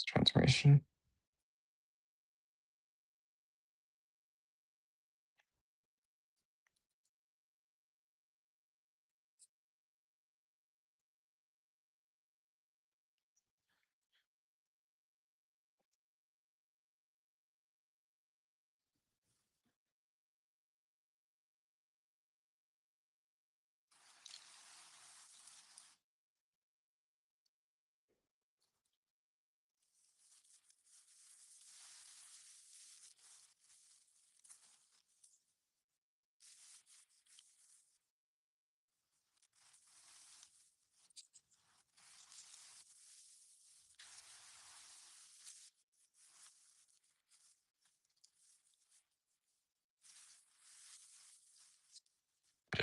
Transformation.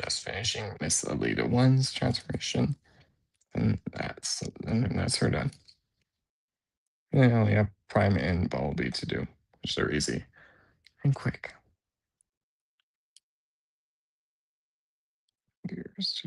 just finishing this Alita 1's transformation, and that's her done. And then I only have Prime and Bumblebee to do, which are easy and quick. Gears.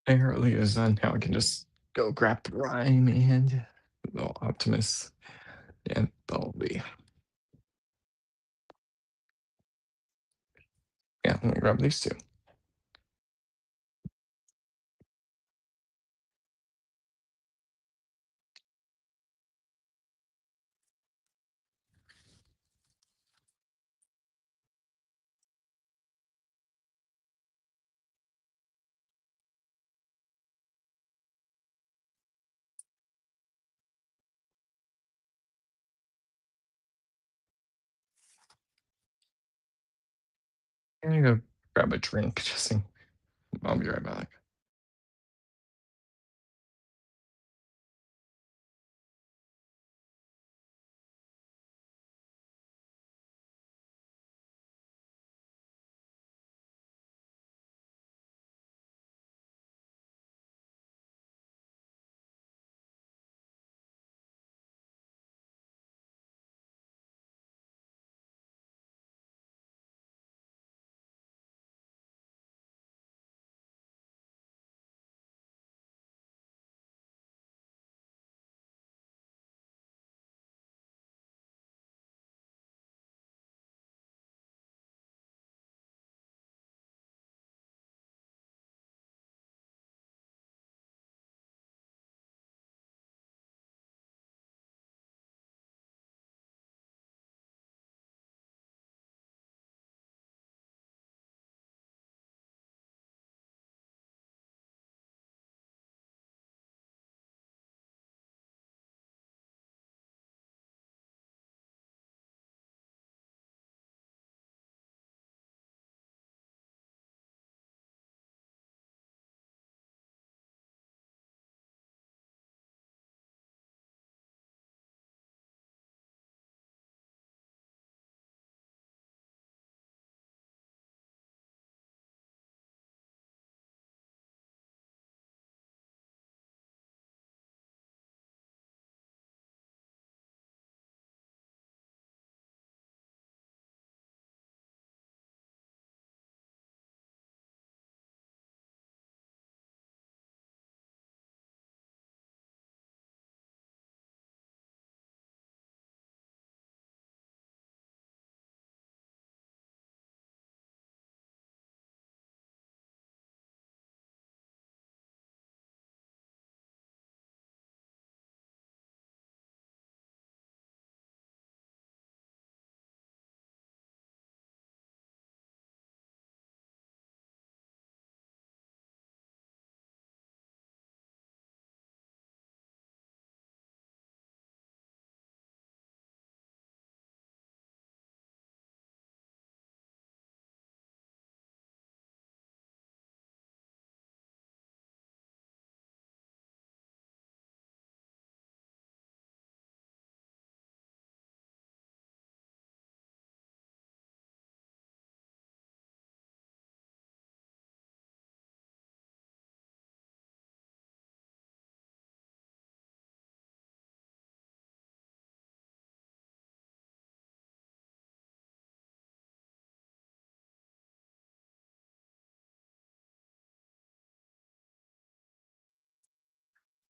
Apparently is done. Now I can just go grab the Rhyme and the Optimus and Bumblebee. Yeah, I'm gonna grab these two. I'm gonna go grab a drink. I'll be right back.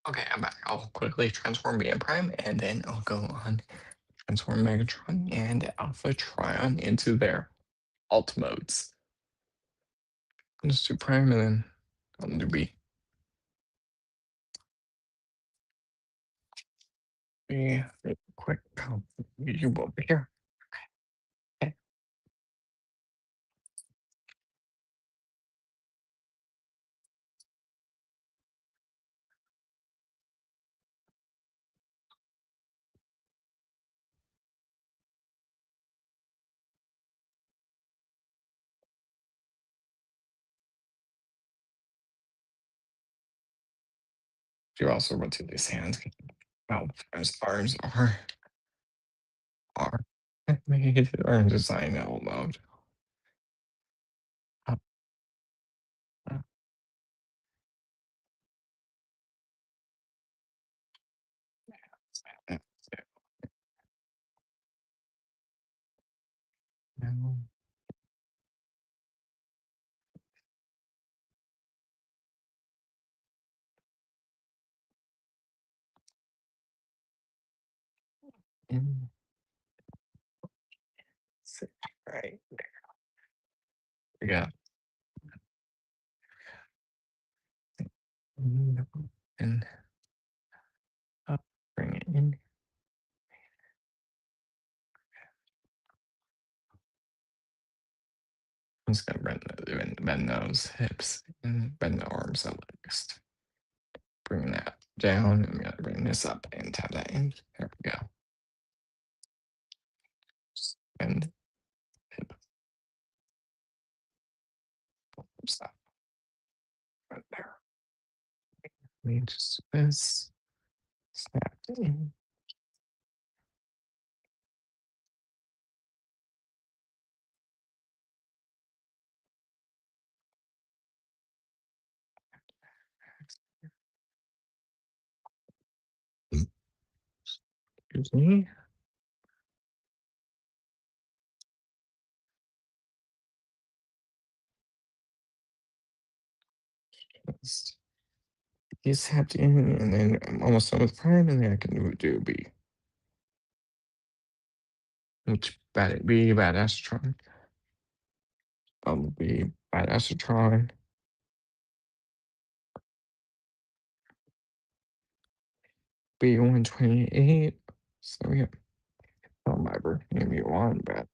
Okay, I'm back. I'll quickly transform Beta Prime and then I'll go on transform Megatron and Alpha Trion into their alt modes. Let's do Prime and then I'll do B. B, real quick. Oh, you over here. Okay. You also rotate these hands. Oh, there's arms are. Make it arm design L mode. Up, up, up, down, in, sit, right. We got and up, bring it in. I'm just gonna bend those hips and bend the arms at least. Bring that down. I'm gonna bring this up and tap that in. There we go. Just bend hip. Stop right there. Let me just do this. Snap it in. Excuse me. Just these tapped in, and then I'm almost done with prime, and then I can do B. Which B Badassatron. Bumblebee Badassatron. B128. So yeah. Oh my bird. Name you on, but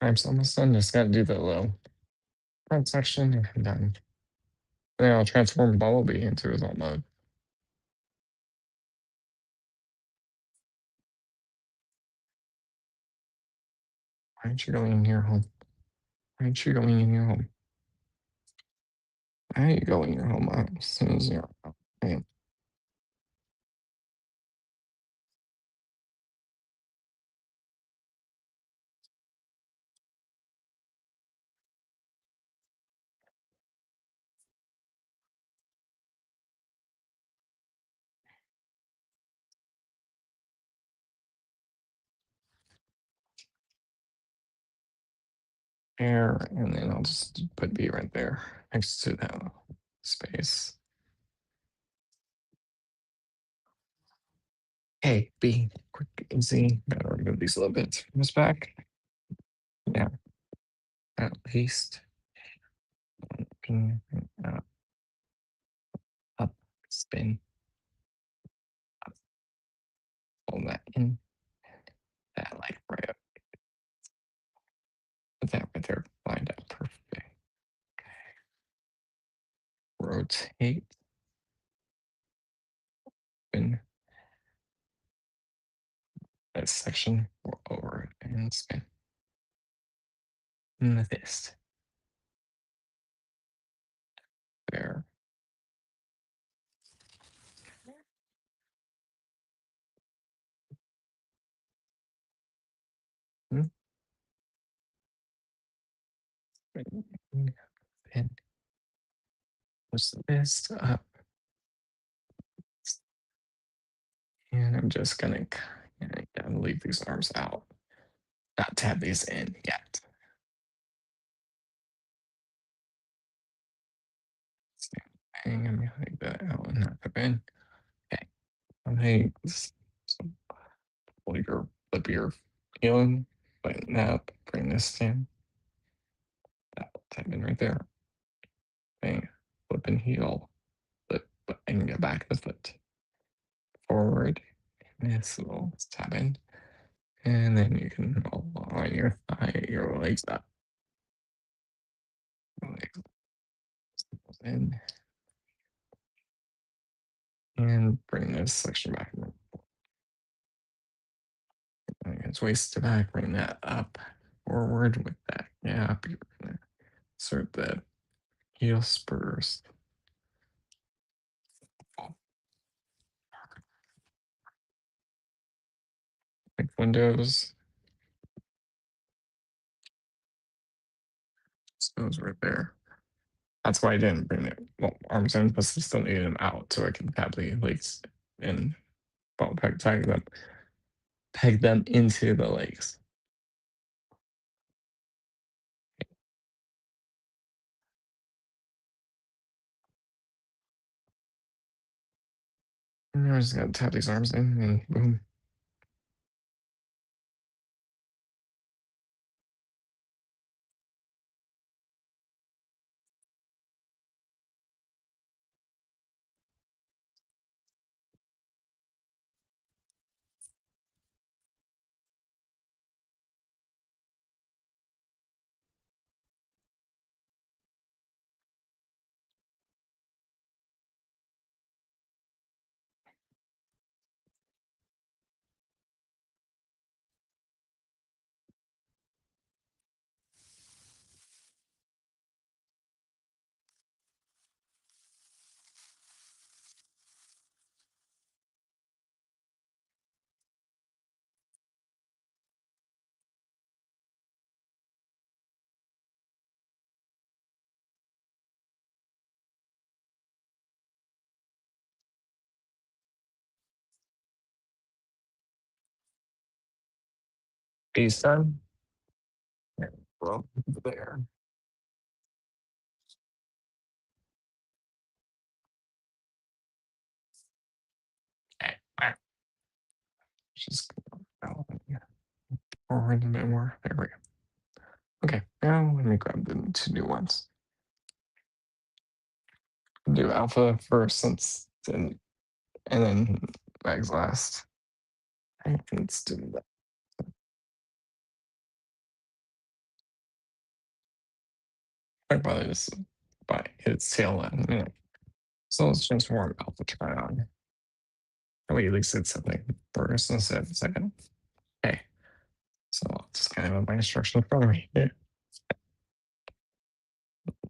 I'm almost done. Just gotta do the low front section and done. And then I'll transform Bumblebee into his alt mode. Why aren't you going in your home? Why aren't you going in your home? Why are you going in your home as soon as you're out? Bam. There, and then I'll just put B right there next to that space. A, B, quick, easy. Gotta remove these little bits from his back. Yeah, at least. Ping, up, spin, up, pull that in. That like right up. Put that right there. Lined up perfect. Rotate. Spin that section over and spin. And this. There. Hmm, and push this up. And I'm just gonna leave these arms out. Not tab these in yet. Same thing. I'm gonna leave that out and not put in. Okay. I'm gonna pull your healing, lighten up, bring this in. That will type in right there. Bang. Flip and heal. Flip and get back the foot. Forward. This will tap in. And then you can align your thigh, your legs up. Legs in. And bring this section back. Bring his waist back, bring that up forward with that gap. You're gonna insert the heel spurs. Like windows. So those right there. That's why I didn't bring it. Well, arms in, but I still needed them out so I can tap the legs and well, peg them into the legs. And I'm just gonna tap these arms in and boom. Piece done. There, well, there. Okay. Just go forward a bit more. There we go. Okay, now let me grab the two new ones. Do alpha first, and then bags last. I think let's do that. I probably just by its tail in a minute. So let's transform alpha Trion. That way at least it's something first instead of second. Okay. So I'll just kind of have my instruction in front of me. Yeah.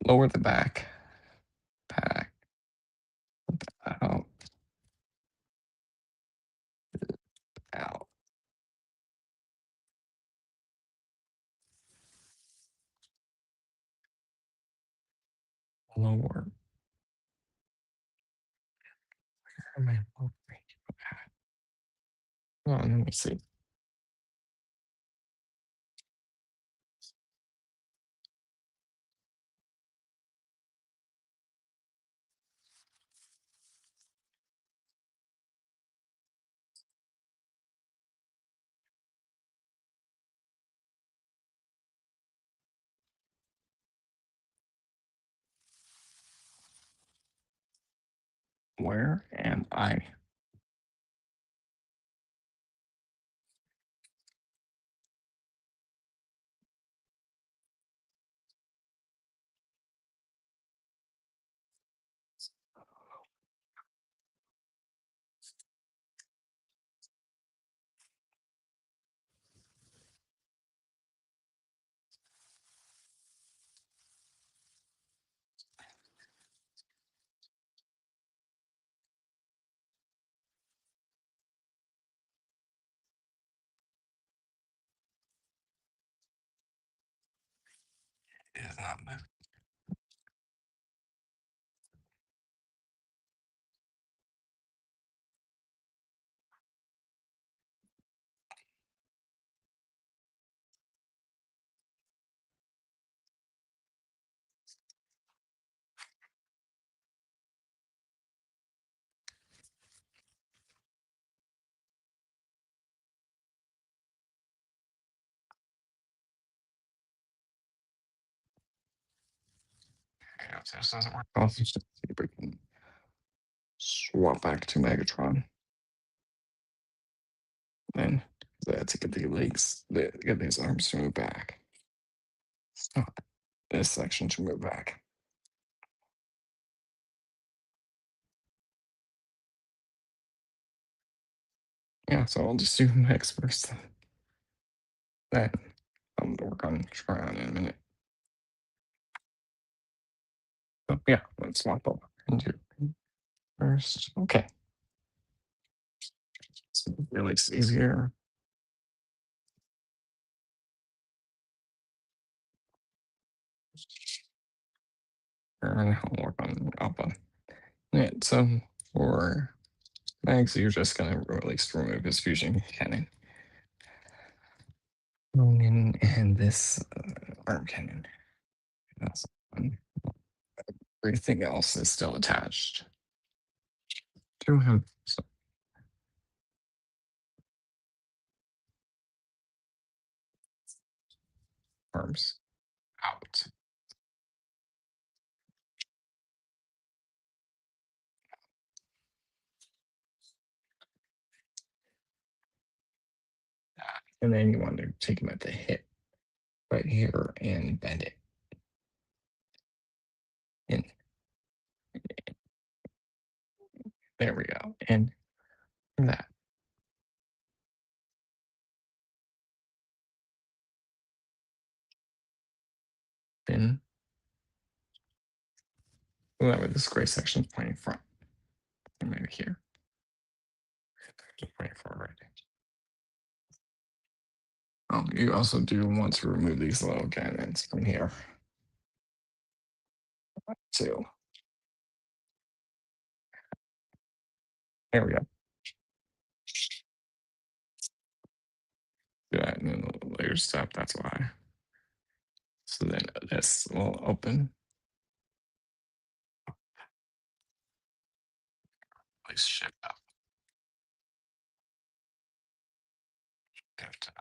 Lower the back, pack, out, out. Lower. Where am I lowering? Oh, let me see. where am I? It is not moving. Yeah, so this doesn't work. Let's just see if we can swap back to Megatron. Then to get the legs, get these arms to move back. Oh, this section to move back. Yeah, so I'll just do next first. Then I'm gonna work on Trion in a minute. So yeah, let's swap over and do first. Okay. So it really easier. And I'll work on alpha. Yeah, so for Max, you're just gonna at least remove his fusion cannon. And this arm cannon. That's fun. Everything else is still attached to him. So arms out. And then you want to take him at the hip right here and bend it in. There we go. And that. Then whatever this gray section is pointing front. And maybe here. Pointing forward. Oh, you also do want to remove these little cannons from here too. There we go. Do that in a later step. That's why. So then this will open. Place ship up. Have to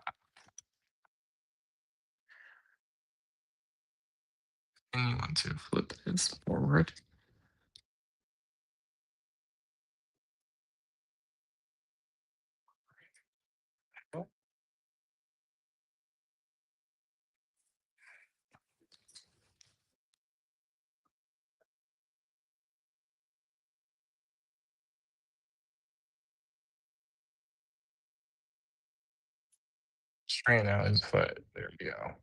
and you want to flip this forward. Straighten out his foot. There we go.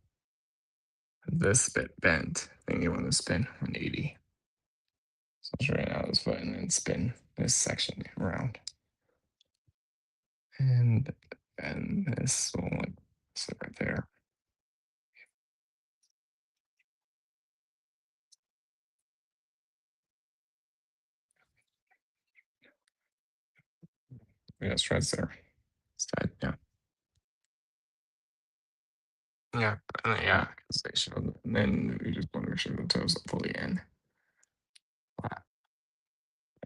This bit bent. Then you want to spin 180. So straighten out his foot and then spin this section around. And this will like sit right there. Yeah, it's right there. Side, yeah. Yeah, yeah, because they showed. And then you just want to make sure the toes are fully in. Flat,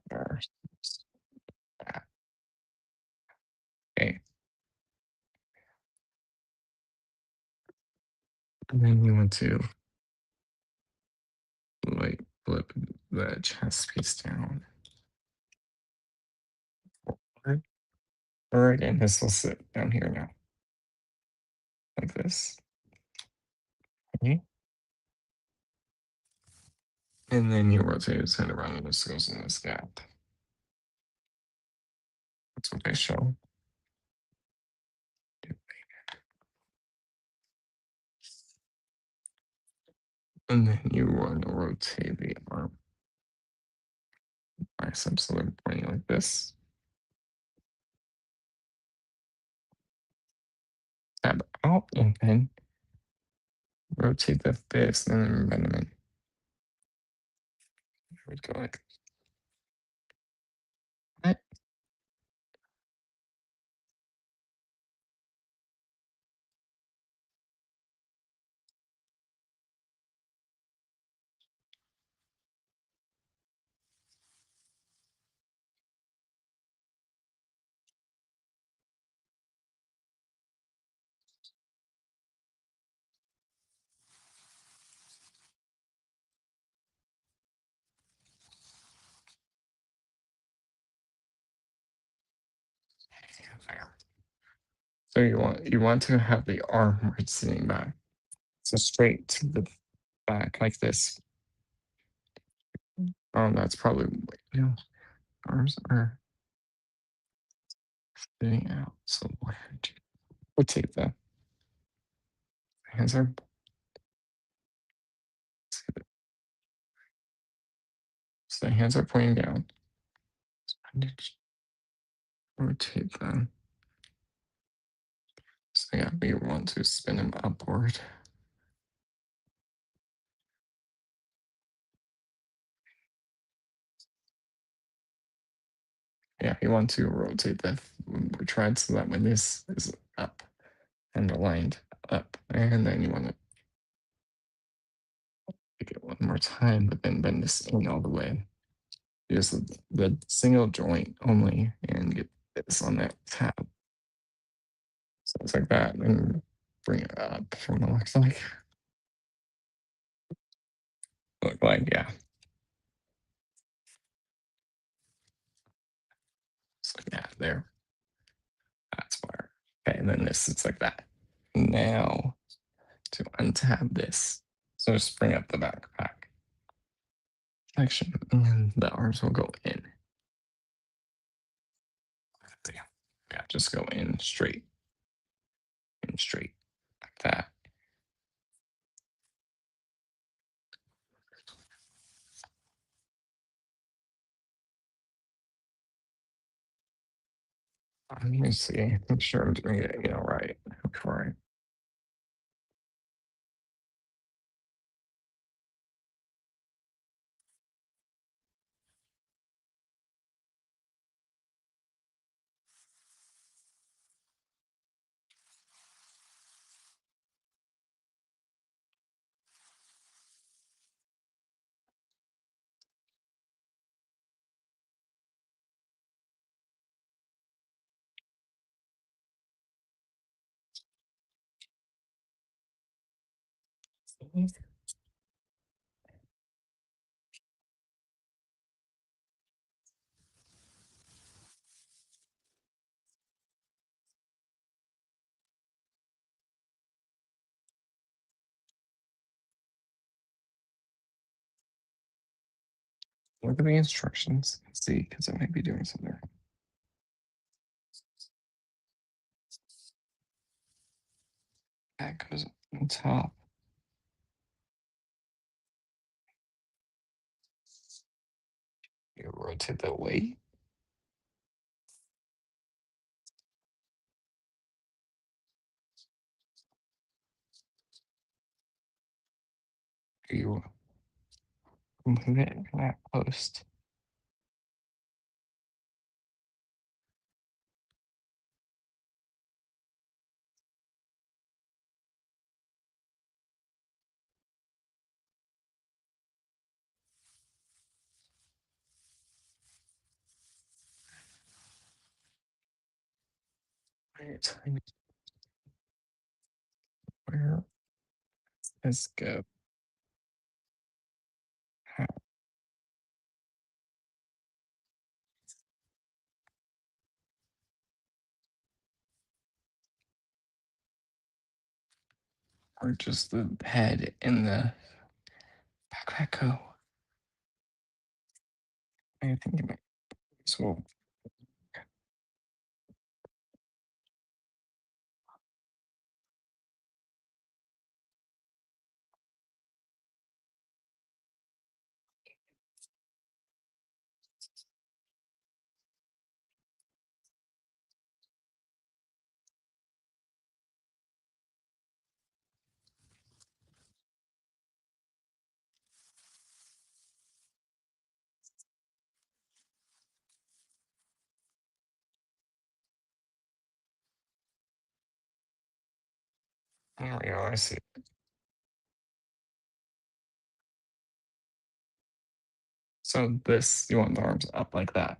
there, flat. Okay. And then you want to like flip the chest piece down. All right, and this will sit down here now, like this. Okay. And then you rotate its head around and this goes in this gap. That's what they show. And then you want to rotate the arm biceps so they're pointing like this. Tab out and then rotate the fist and then bend them in. Here we go like that. There. So you want to have the arm right sitting back. So straight to the back like this. That's probably arms are sitting out. So rotate the hands are so the hands are pointing down. Rotate them. So yeah, we want to spin them upward. Yeah, you want to rotate the tried so that when this is up and aligned up, and then you want to take it one more time, but then bend this in all the way. Use the single joint only and get this on that tab. So it's like that, and bring it up from the left side. Look like, yeah. It's like that there. That's where. Okay, and then this, it's like that. Now to untab this. So just bring up the backpack section and the arms will go in. Yeah, just go in straight like that. Let me see. Make sure I'm doing it, right before I. Look at the instructions and see, because I might be doing something wrong. That goes on top. You rotate the weight. You move it in that post. Tiny. Where is go? How Or just the head and the backpack go? I think about this will. There we go. I see. So this, you want the arms up like that.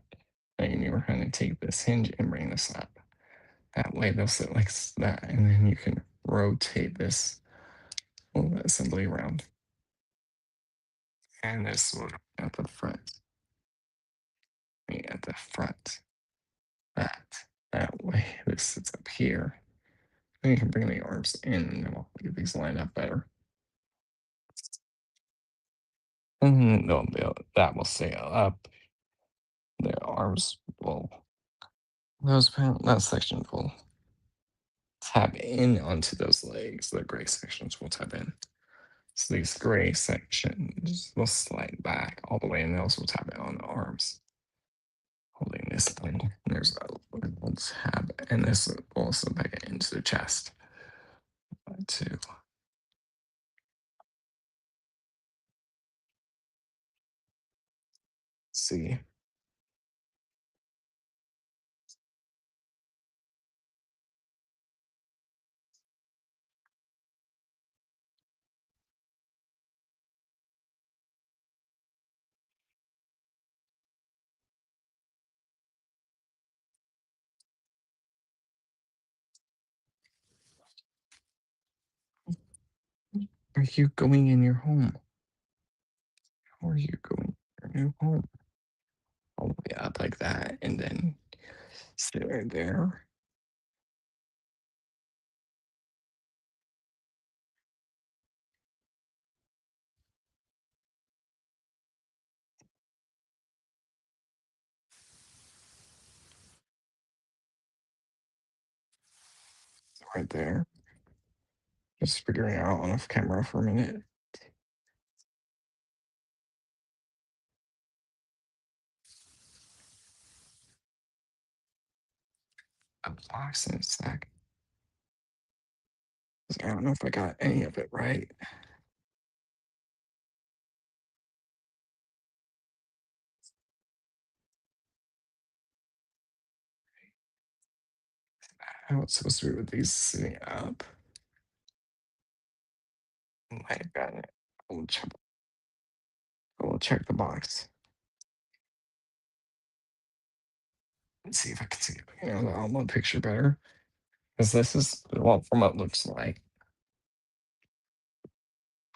And you're going to take this hinge and bring this up. That way they'll sit like that. And then you can rotate this little assembly around. And this will at the front. At the front. That way this sits up here. Then you can bring the arms in and then we'll get these lined up better. And that will stay up. Their arms will, that section will tap in onto those legs. The gray sections will tap in. So these gray sections will slide back all the way, and those will tap in on the arms. Holding this thing, there's a little tab, and this will also back into the chest. Too. See. Are you going in your home? How are you going in your new home? All the way up like that, and then stay right there. Right there. Just figuring out on off camera for a minute. A box in a sec. I don't know if I got any of it right. How it's supposed to be with these sitting up. Might have gotten it. I will check the box and see if I can see it. The album picture better. Because this is what from what it looks like.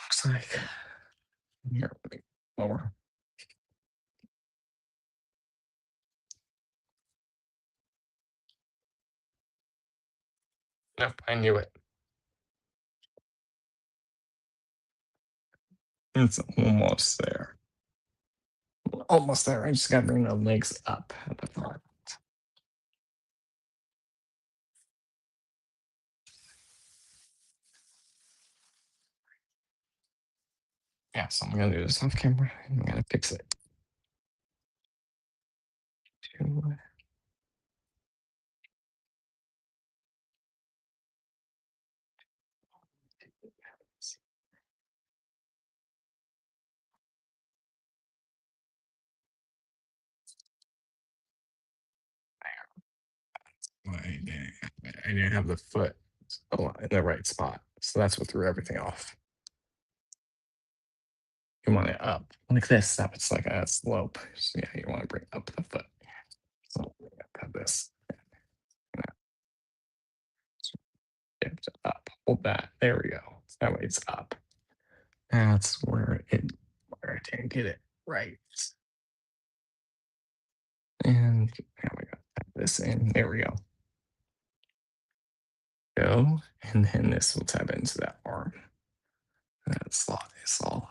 Looks like here, let me lower. Nope, I knew it. It's almost there. Almost there. I just gotta bring the legs up at the front. Yeah, so I'm gonna do this off camera. I'm gonna fix it. Two. I didn't have the foot in the right spot. So that's what threw everything off. You want it up like this. It's like a slope. So yeah, you want to bring up the foot. So cut this. It's up. Hold that. There we go. That way it's up. That's where I didn't get it right. And now we got this in. There we go. Go. And then this will tap into that arm. that slot is all.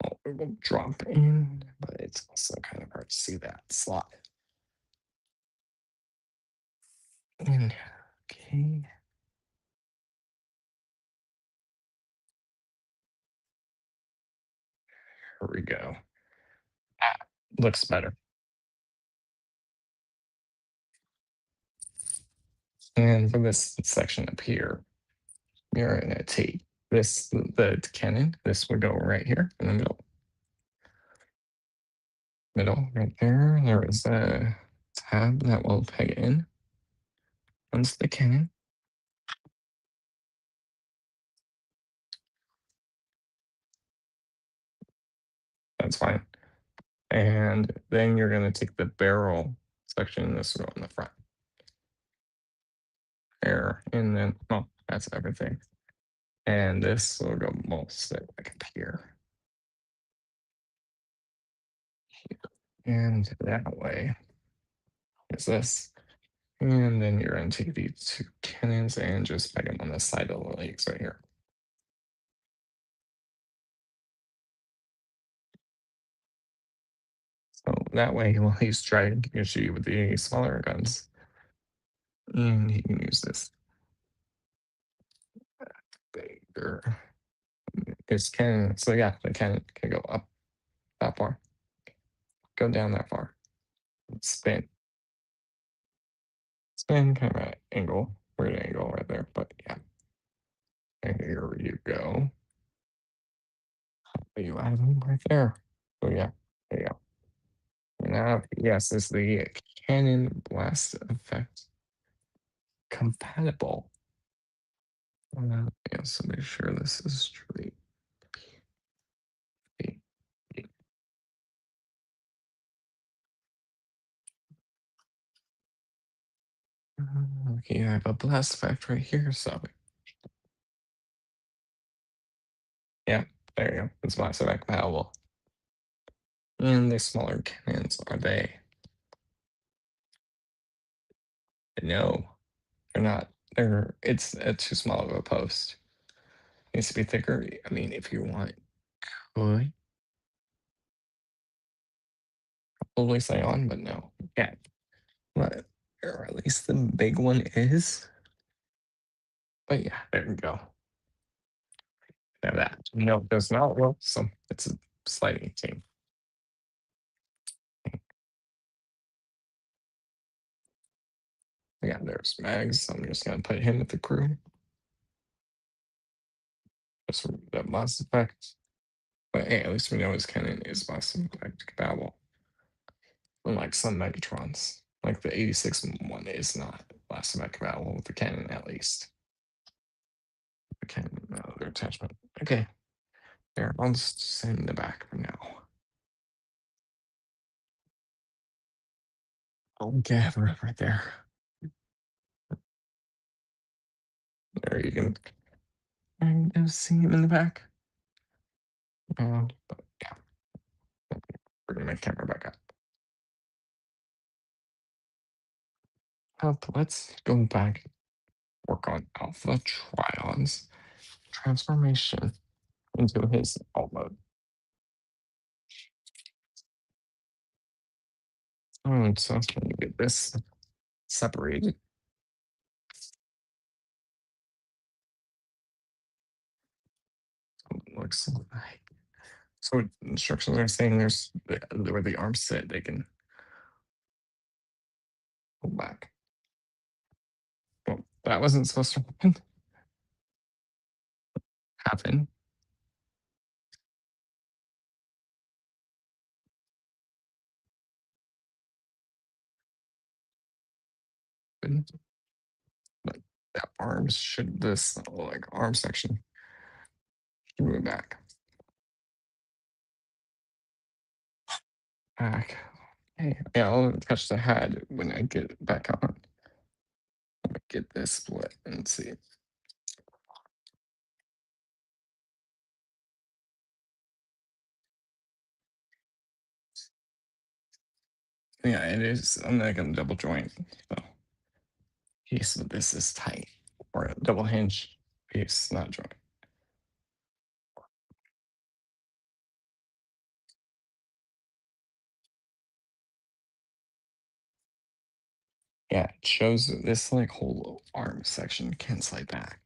Oh, it will drop in, but it's also kind of hard to see that slot. And okay. Here we go. Ah, looks better. And for this section up here, you're gonna take this the cannon. This would go right here in the middle right there. There is a tab that will peg in onto the cannon. That's fine. And then you're gonna take the barrel section. This will go in the front there, and then well, that's everything. And this will go most like up here. And that way is this. And then you're going to take these two cannons and just peg them on the side of the legs right here. So that way he's trying to shoot you with the smaller guns. And he can use this bigger. His cannon. So yeah, the cannon can go up that far. Go down that far. Spin. Spin kind of at angle. Weird angle right there. But yeah. And here you go. You have them right there. So yeah. There you go. Now, yes, is the cannon blast effect compatible? Yeah, so make sure this is truly. Okay, I have a blast effect right here, so yeah, there you go. It's blast effect compatible. And the smaller cannons, are they? No, they're not. It's too small of a post. Needs to be thicker. I mean, if you want, could probably say on, but no, you can't. But or at least the big one is. But yeah, there we go. Now that no, it does not work. So it's a sliding team. Yeah, there's Mags. I'm just gonna put him with the crew. Just for that Mass Effect. But hey, at least we know his cannon is Mass Effect compatible. Unlike some Megatrons. Like the 86 one is not Mass Effect compatible with the cannon at least. The cannon, their attachment. Okay. There, I'll just send the back for now. Okay, I have a rep right there. There you can kind of see him in the back. But yeah, bring my camera back up. Let's go back, work on Alpha Trion's transformation into his alt mode. So I'm going to get this separated. Looks like. So instructions are saying there's where the arms sit, they can pull back. Well, that wasn't supposed to happen. But that arms should this like arm section should move back. Back. Hey, yeah, I'll touch the head when I get it back on. Get this split and see. Yeah, it is. I'm not gonna double joint. So piece of this is tight, or a double hinge piece, not joint. Yeah, it shows that this like whole arm section can slide back.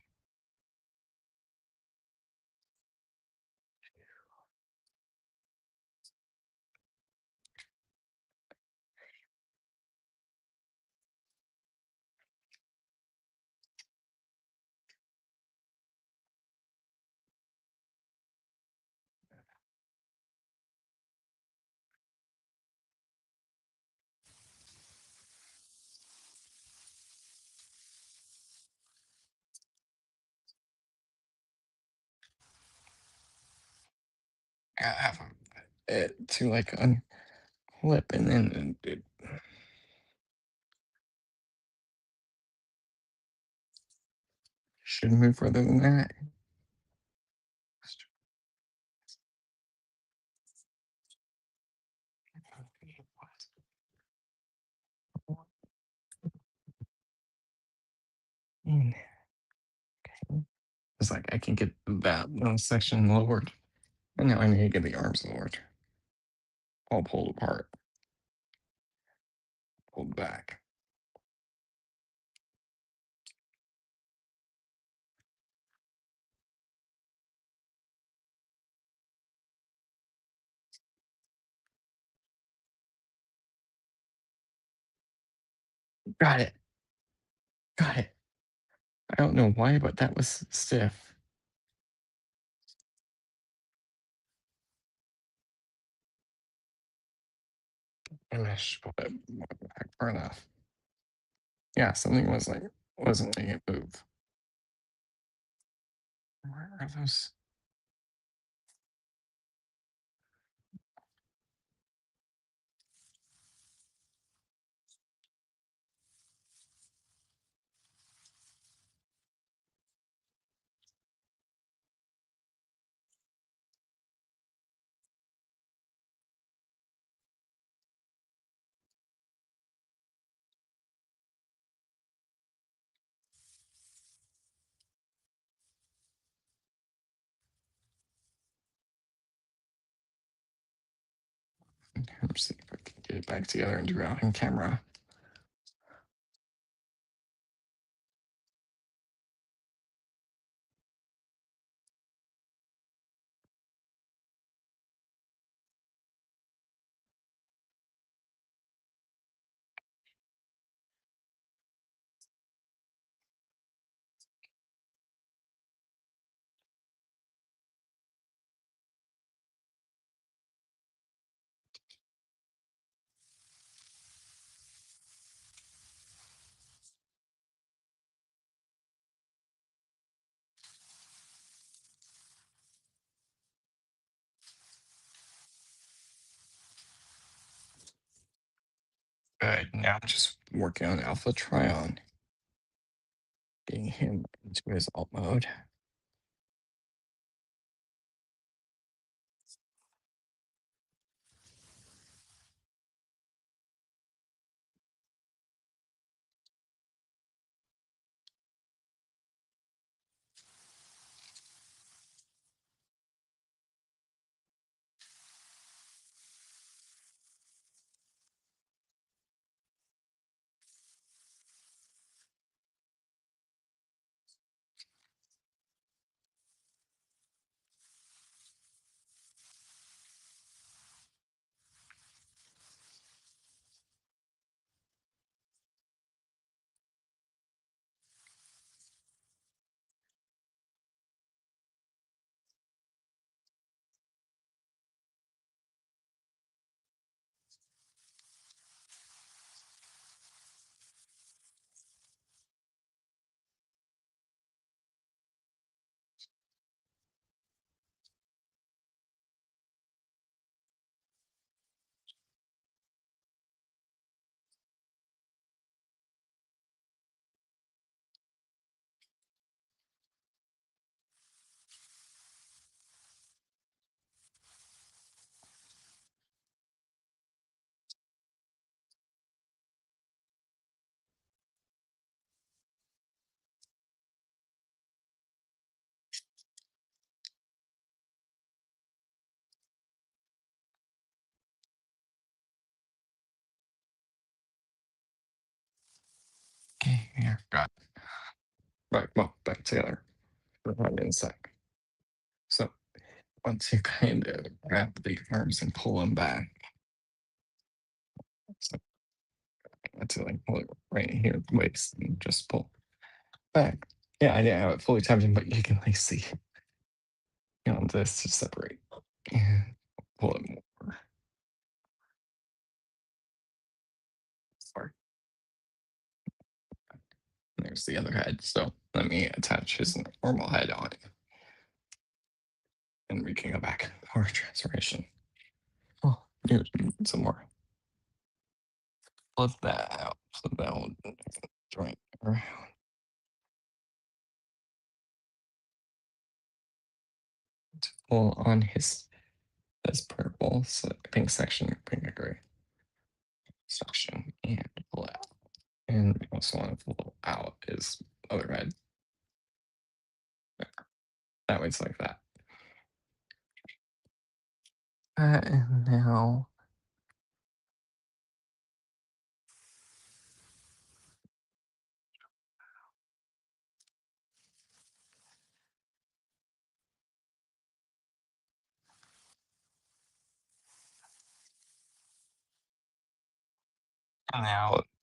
I have it to like unflip and then it should move further than that. Mm, it's like I can get that little section lowered. And now I need to get the arms lowered. All pulled apart, pulled back. Got it. Got it. I don't know why, but that was stiff. And I should put it back far enough. Yeah, something was like wasn't letting it move. Where are those? Let's see if I can get it back together and do it on camera. Good. Now I'm just working on Alpha Trion, getting him into his alt mode. Here, got it. Right, well, back together. Right in a sec. So once you kind of grab the arms and pull them back, so to like pull it right here at the waist and just pull back. Yeah, I didn't have it fully timed in, but you can like see, this to separate and pull it more. Sorry. There's the other head. So let me attach his normal head on it. And we can go back. Power transformation. Oh, here's some more. Flip that out. Flip that one joint around. Pull on this purple pink section, pink and gray section, and pull out. And we also want to pull out his other head. That way it's like that. And now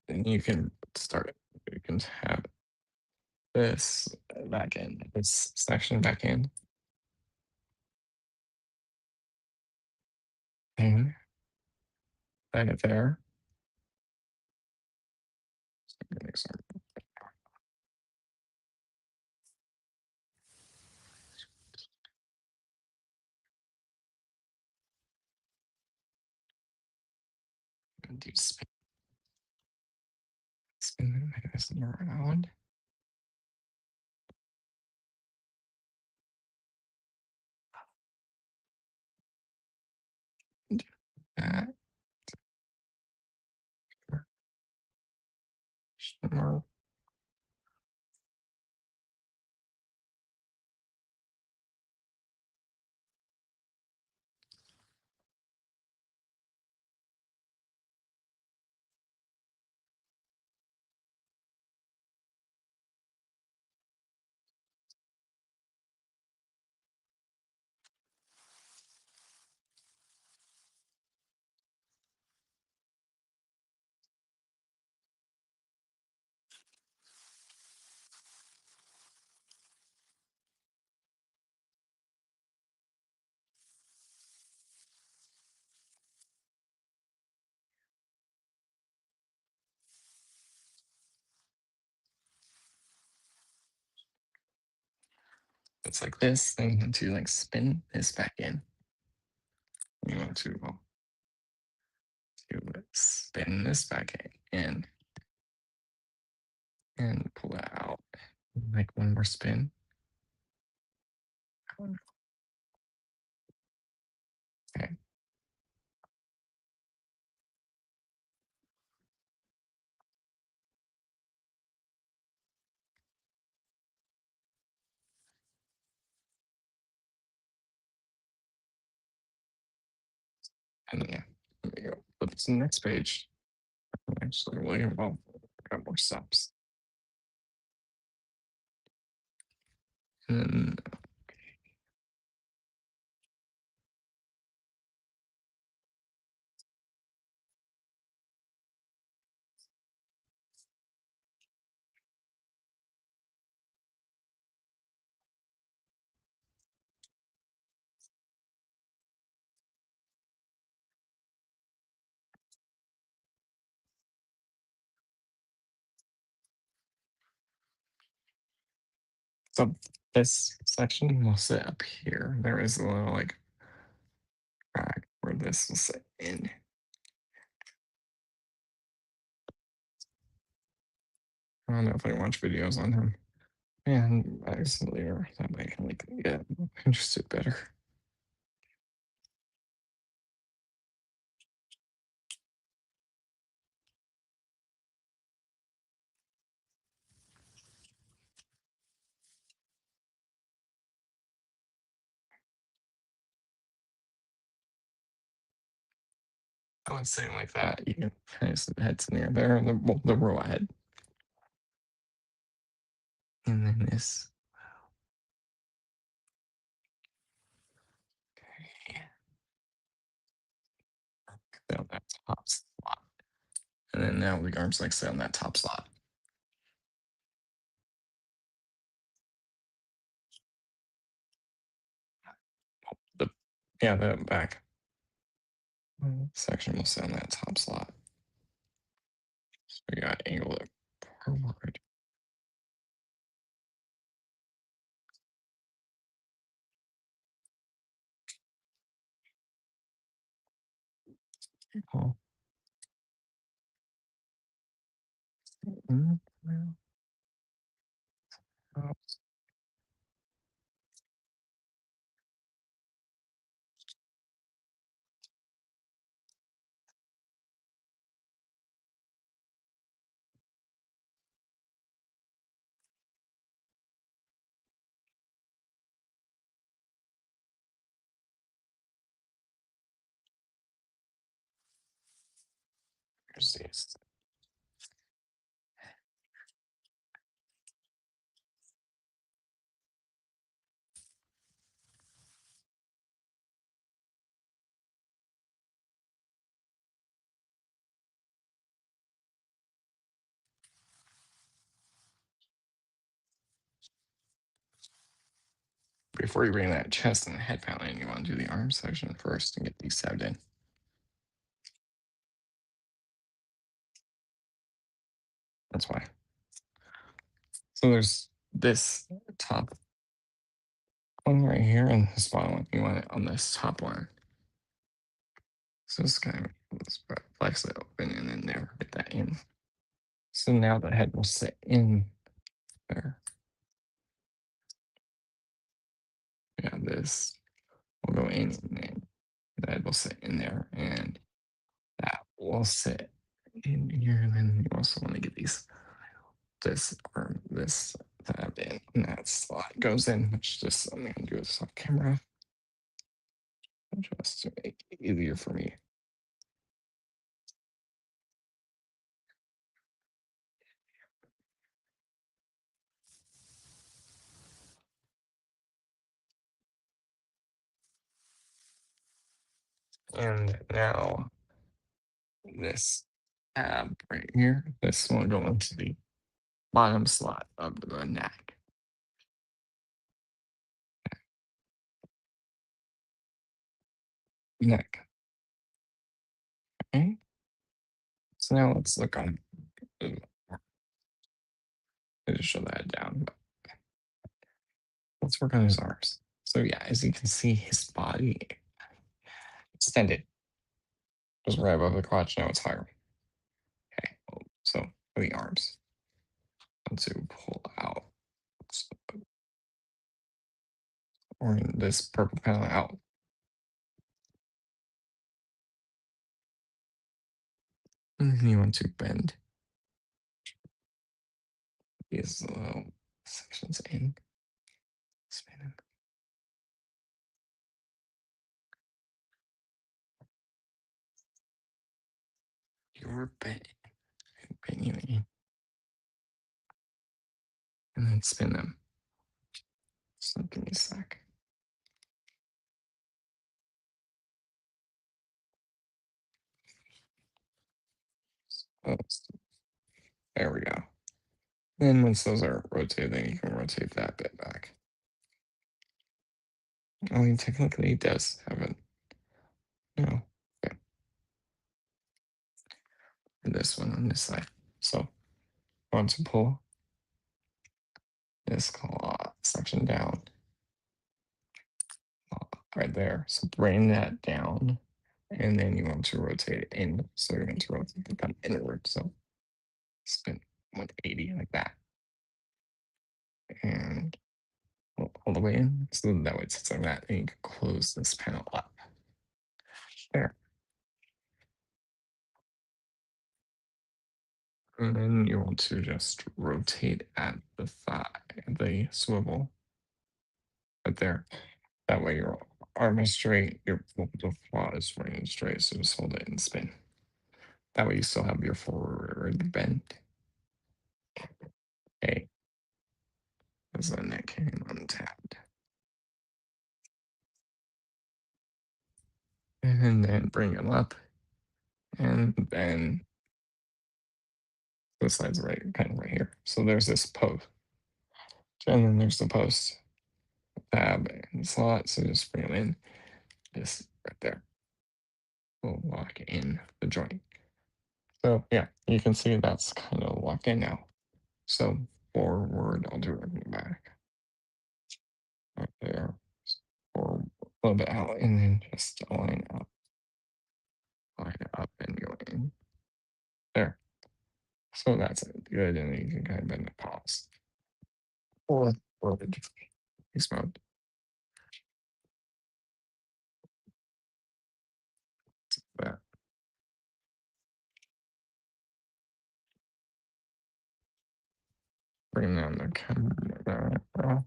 you can start it. You can have this back in, this section back in. And back there. Do spin the mechanism around. Do that. Shimmer. It's like this. Then you want to like spin this back in. You want to spin this back in and pull it out. Like one more spin. Okay. And yeah, there we go. Flip to the next page. Actually, William, well, got more steps. And then so this section will sit up here. There is a little like crack where this will sit in. I don't know if I watch videos on him. And I recently or that way I can like get interested better. I would say like that. You can kind of head to near there and the row ahead. And then this. Sit on that top slot. And then now the arms like sit on that top slot. The yeah, the back section will sit on that top slot. So we got angle it forward. Oh. Here's these. Before you bring that chest and head panel in, you want to do the arm section first and get these stabbed in. That's why. So there's this top one right here and this bottom one. You want it on this top one. So it's kind of let's flex it open and then there, get that in. So now the head will sit in there. Yeah, this will go in and then the head will sit in there and that will sit in here. And then you also want to get this arm, this tab in, and that slot goes in, which just I'm gonna do this off camera just to make it easier for me. And now this tab right here, this will go into the bottom slot of the neck. Neck. Okay. So now let's look on. I just show that down. Let's work on his arms. So yeah, as you can see, his body extended. It was right above the crotch. Now it's higher. Okay. So for the arms, to pull out or this purple panel out. And then you want to bend these little sections in. Spin them. You're bending it in. And then spin them. So give me a sec. Oh, there we go. Then once those are rotated, then you can rotate that bit back. I mean, technically it does have a, okay. And this one on this side. So want to pull this section down right there. So bring that down and then you want to rotate it in. So you're going to rotate the pen inward. So spin 180 like that. And all the way in. So that way it sits like that. And you can close this panel up. There. And then you want to just rotate at the thigh, the swivel right there. That way your arm is straight, your the flaw is running and straight. So just hold it and spin. That way you still have your forward bend. Okay. because then it came untabbed. And then bring them up, and then the side's right, kind of right here. So there's this post, and then there's the post tab and slot. So just bring them in, just right there. We'll lock in the joint. So yeah, you can see that's kind of locked in now. So forward, I'll do it in the back. Right there. Or a little bit out, and then just line up and go in. There. So that's it. Good. And then you can kind of bend the pause. Or the use mode. That. Bring down the camera.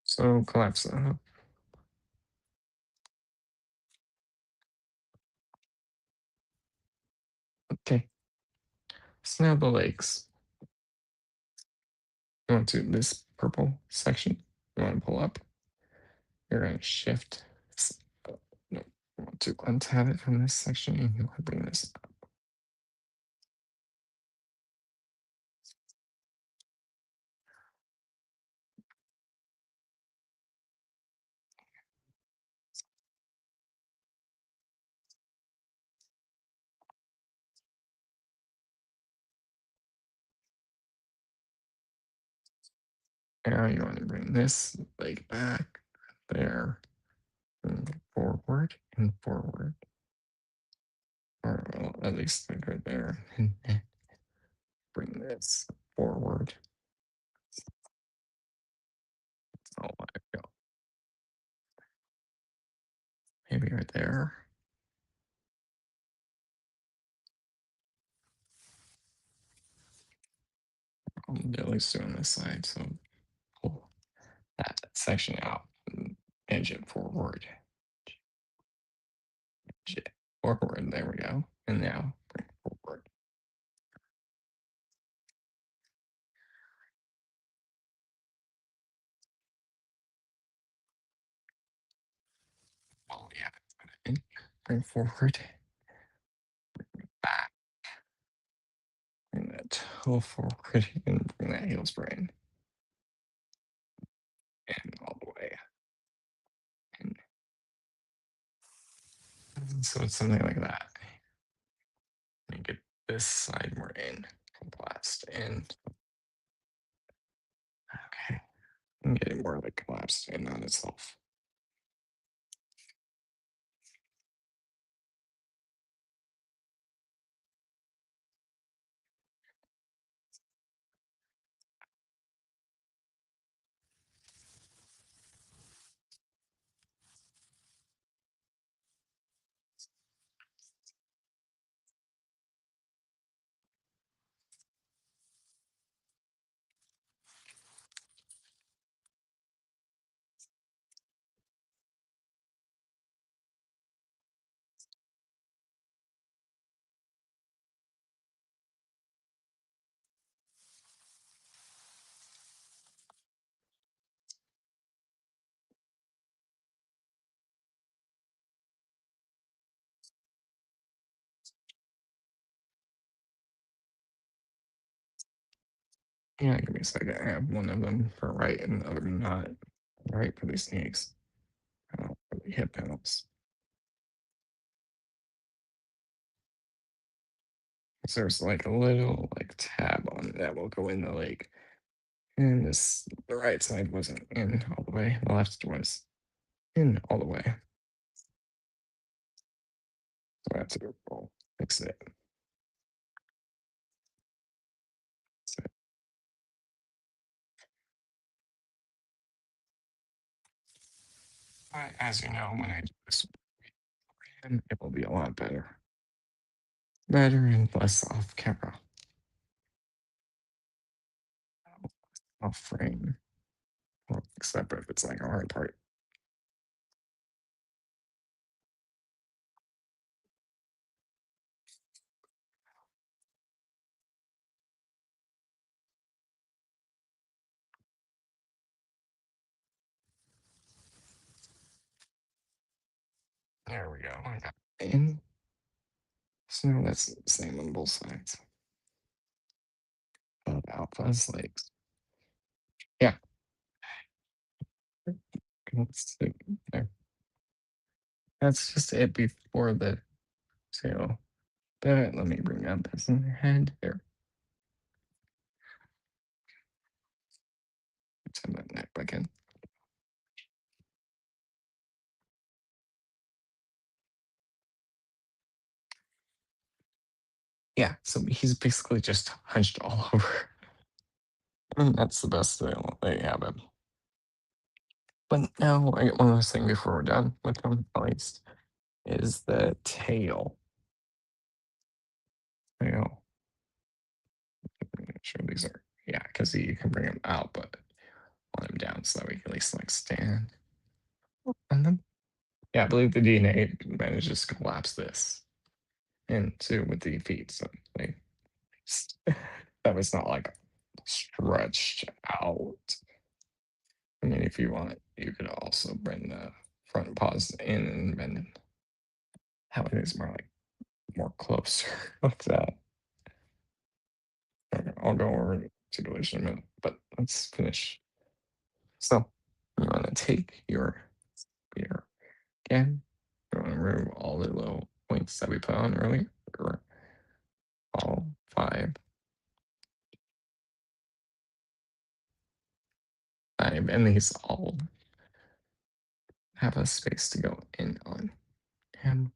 So collapse that. Okay. So now the legs. You want to this purple section. You want to pull up. You're going to shift. No, you want to untab it from this section. And you want to bring this up. Now you want to bring this leg back there, and forward and forward, or well, at least like right there, and bring this forward. Oh my god, maybe right there. I'm at least doing this side, so pull that section out and edge it forward. Edge it forward. There we go. And now bring it forward. Oh yeah, and bring forward, back, bring that toe forward, and bring that heel spring and all the way. And so it's something like that. And get this side more in, collapsed in. Okay, and get it more like collapsed in on itself. Yeah, give me a second. I have one of them for right and the other not. Right for these knees. For the hip panels. So there's like a little like tab on it that will go in the leg. And this the right side wasn't in all the way. The left was in all the way. So I have to fix it. So as you know, when I do this, it will be a lot better. Better and less off camera. Off frame. Well, except if it's like a hard part. There we go. I got it in. So that's the same on both sides. Of alpha's legs. Yeah. Let's see. There. That's just it before the tail. But let me bring up his head here. Let's have that neck back in. Yeah, so he's basically just hunched all over. And that's the best they have him. But now I get one last thing before we're done with him, at least, is the tail. Tail. Make sure these are, yeah, because you can bring him out, but want him down so that we can at least like stand on them. Yeah, I believe the DNA manages to collapse this into with the feet. So they, that was not like stretched out. I mean, if you want, you could also bring the front paws in and bend them. How it is more like more closer with that. Okay, I'll go over situation in a minute, but let's finish. So you want to take your spear again. You want to remove all the little points that we put on earlier, or all 5. 5, and these all have a space to go in on. And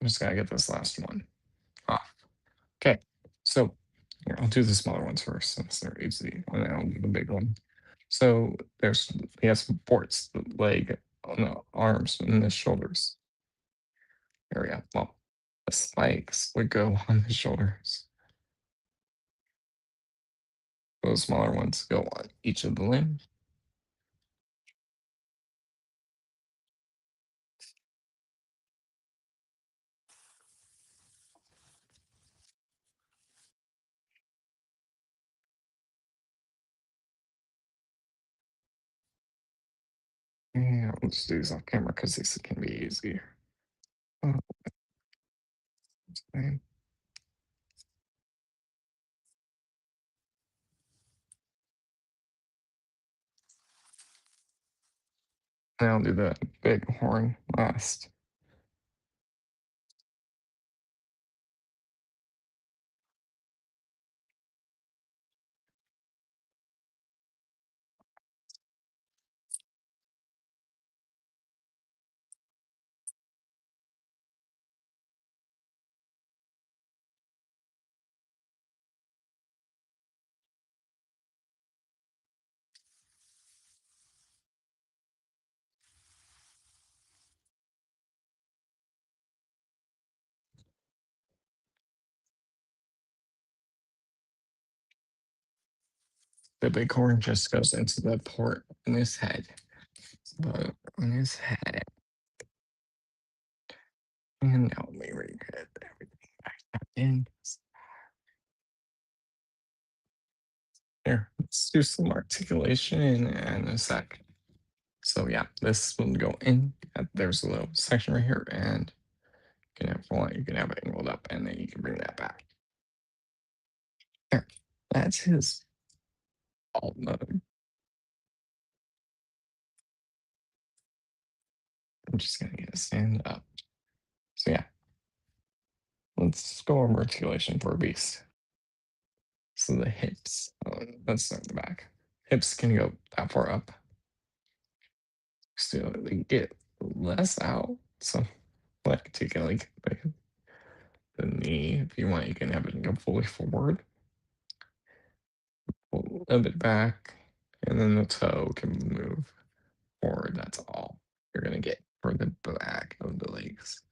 I'm just gotta get this last one off. Okay, so here, I'll do the smaller ones first since they're easy, and then I'll do the big one. So there's he has supports the leg on the arms and the shoulders area. Well, the spikes would go on the shoulders. Those smaller ones go on each of the limbs. Yeah, let's do these off camera because these can be easier. Oh, fine. And I'll do the big horn last. The big horn just goes into the port in his head. But on his head. And now let me get everything back in. Here, let's do some articulation in a sec. So yeah, this will go in. There's a little section right here, and you can have one, you can have it angled up, and then you can bring that back. There, that's his alt mode. I'm just gonna get a stand up. So yeah, let's go over articulation for a beast. So the hips, let's start the back. Hips can go that far up. So they get less out. So like take it like the knee. If you want, you can have it go fully forward. Pull a little bit back. And then the toe can move forward. That's all you're gonna get for the back of the legs.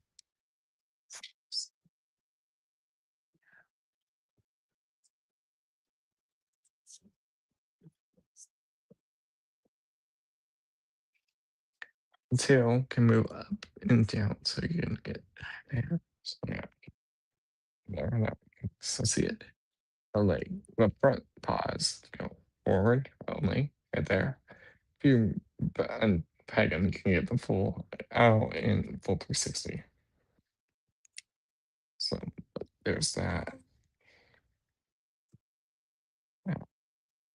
The tail can move up and down so you can get there. So yeah. there. Now we can still see it. The leg, the front paws go forward only, right there. If you unpeg them, you can get the full out in full 360. So there's that. Yeah.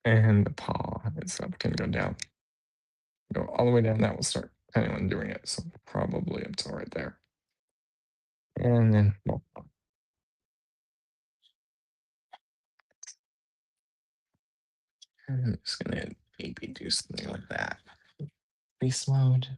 And the paw itself can go down. Go all the way down. That will start anyone doing it. So probably up to right there. And then well, I'm just gonna maybe do something like that. Beast mode.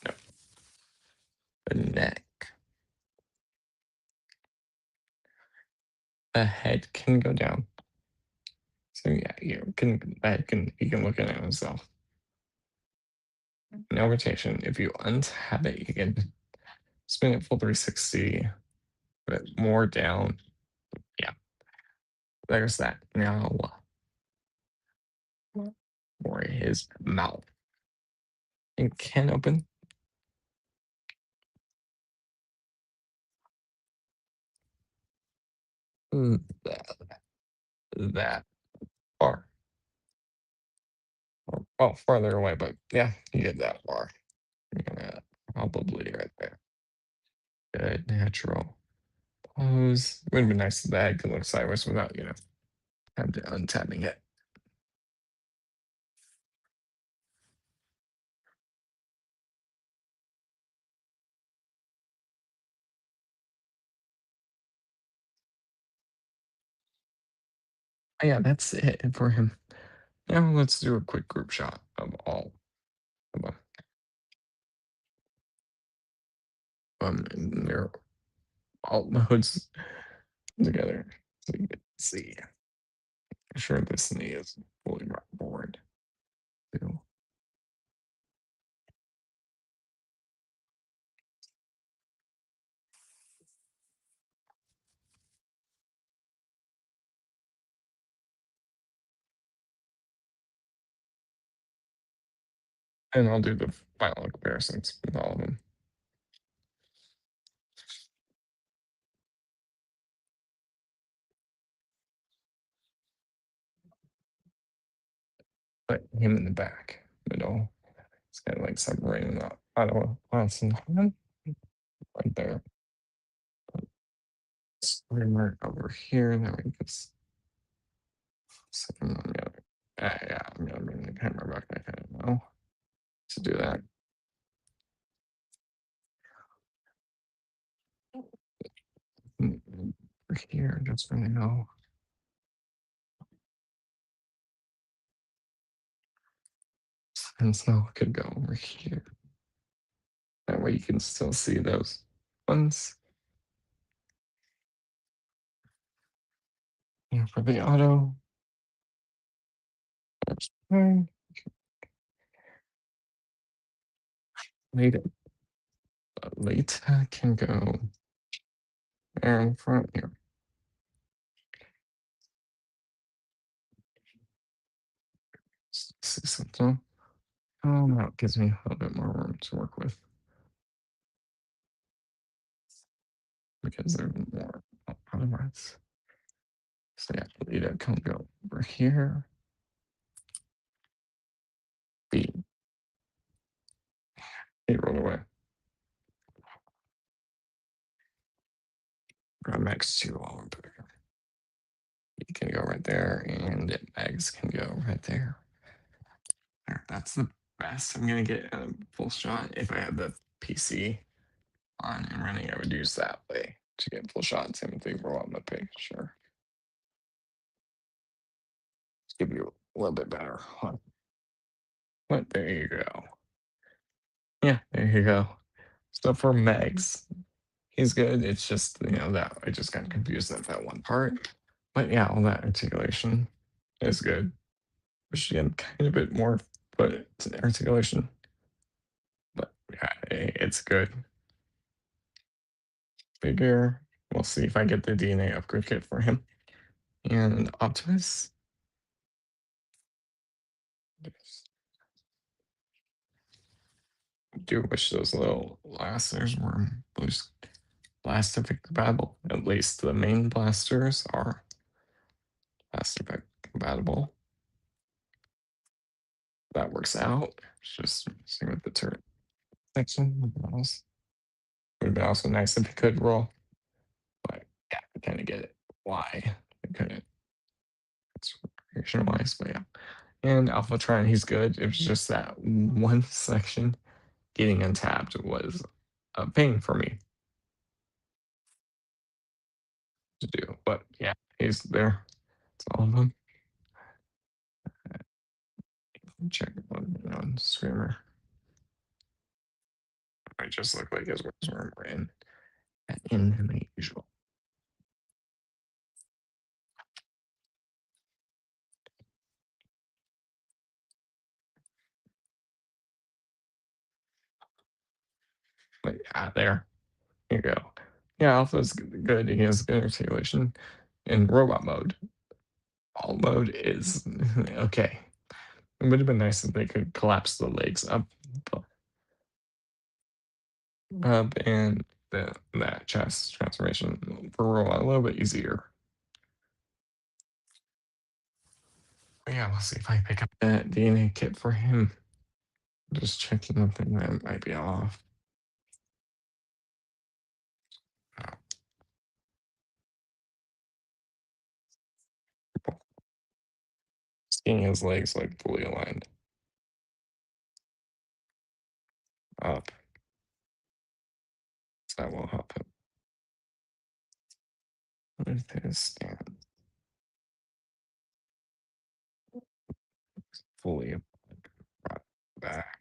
No, the neck. The head can go down. So yeah, you can look at it yourself. No rotation. If you untap it, you can spin it full 360, but more down. Yeah, there's that. Now for his mouth. It can open. That, that far. Oh, farther away, but yeah, you get that far. You're gonna probably right there. Good natural pose. Would have been nice if the head could look sideways without, having to untapping it. Yeah, that's it for him. Now let's do a quick group shot of all of them. And they're all modes together. So you can see. I'm sure this knee is fully board too. And I'll do the final comparisons with all of them. Put him in the back, middle. It's kind of like separating the Ottawa Wisconsin right there. Streamer over here. And then we can set him on the other. Yeah, I'm gonna bring the camera back. I kind of know to do that. Over here, just for now. And so it could go over here. That way you can still see those ones. And for the auto, that's fine. Later, later can go there in front here. See something. Oh, that gives me a little bit more room to work with because there's more otherwise. So yeah, Lita can go over here. B. He rolled away. Grab Max 2 while we're bigger. You can go right there, and Mags can go right there. There, that's the best I'm gonna get a full shot. If I had the PC on and running, I would use that way to get full shot. Same thing for on the picture. Just give you a little bit better one. But there you go. Yeah, there you go. So for Megs, he's good. It's just that I just got confused at that one part. But yeah, all that articulation is good. Wish again, kind of a bit more, but it's an articulation. But yeah, it's good. Figure. We'll see if I get the DNA upgrade kit for him. And Optimus. Do wish those little blasters were boost blast effect compatible. At least the main blasters are blast effect compatible. That works out. Just see with the turret section. Would have been also nice if it could roll. But yeah, I kind of get it. Why I couldn't. It's reaction wise, but yeah. And Alpha Trion, he's good. It was just that one section getting untapped was a pain for me to do. But yeah, he's there. It's all of them. Check on Screamer. I just look like his words were in the usual. But yeah, there you go. Yeah, Alpha's good. He has good articulation in robot mode. All mode is okay. It would have been nice if they could collapse the legs up and that chest transformation for robot a little bit easier. But yeah, we'll see if I pick up that DNA kit for him. Just checking something that might be off. Seeing his legs like fully aligned up. So that will help him with his stand fully brought back.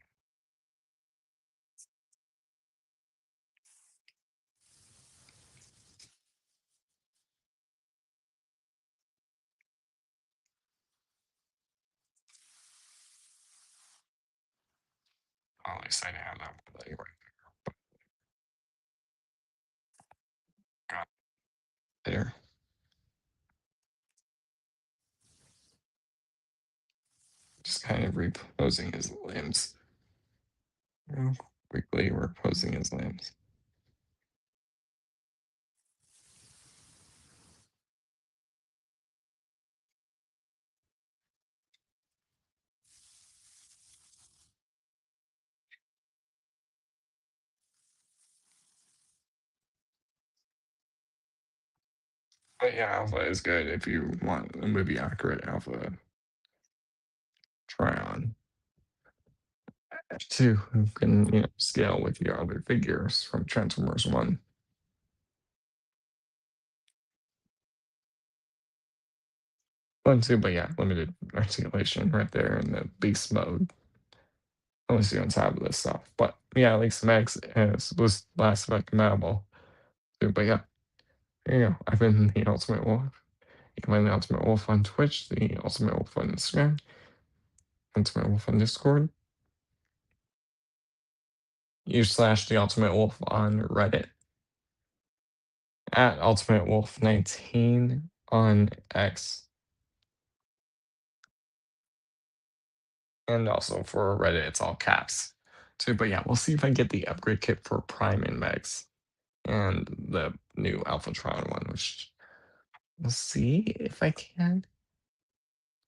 At least I have that leg right got there. Just kind of reposing his limbs. Real quickly reposing his limbs. But yeah, alpha is good if you want a movie accurate alpha Trion. F2 who can scale with your other figures from Transformers 1. 1, 2, but yeah, limited articulation right there in the beast mode. Unless you're on top of this stuff. But yeah, at least Max was last effect compatible. But yeah, there you go. I've been the Ultimate Wolf. You can find the Ultimate Wolf on Twitch, the Ultimate Wolf on Instagram, Ultimate Wolf on Discord. / the Ultimate Wolf on Reddit. At Ultimate Wolf 19 on X. And also for Reddit, it's all caps too. But yeah, we'll see if I get the upgrade kit for Prime and Megs and the new Alphatron one, which we'll see if I can.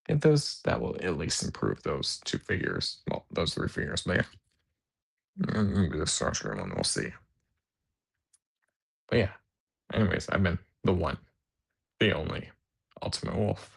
If those, that will at least improve those 2 figures. Well, those 3 figures, but yeah. Maybe the Starscream one, we'll see. But yeah, anyways, I've been the one, the only Ultimate Wolf.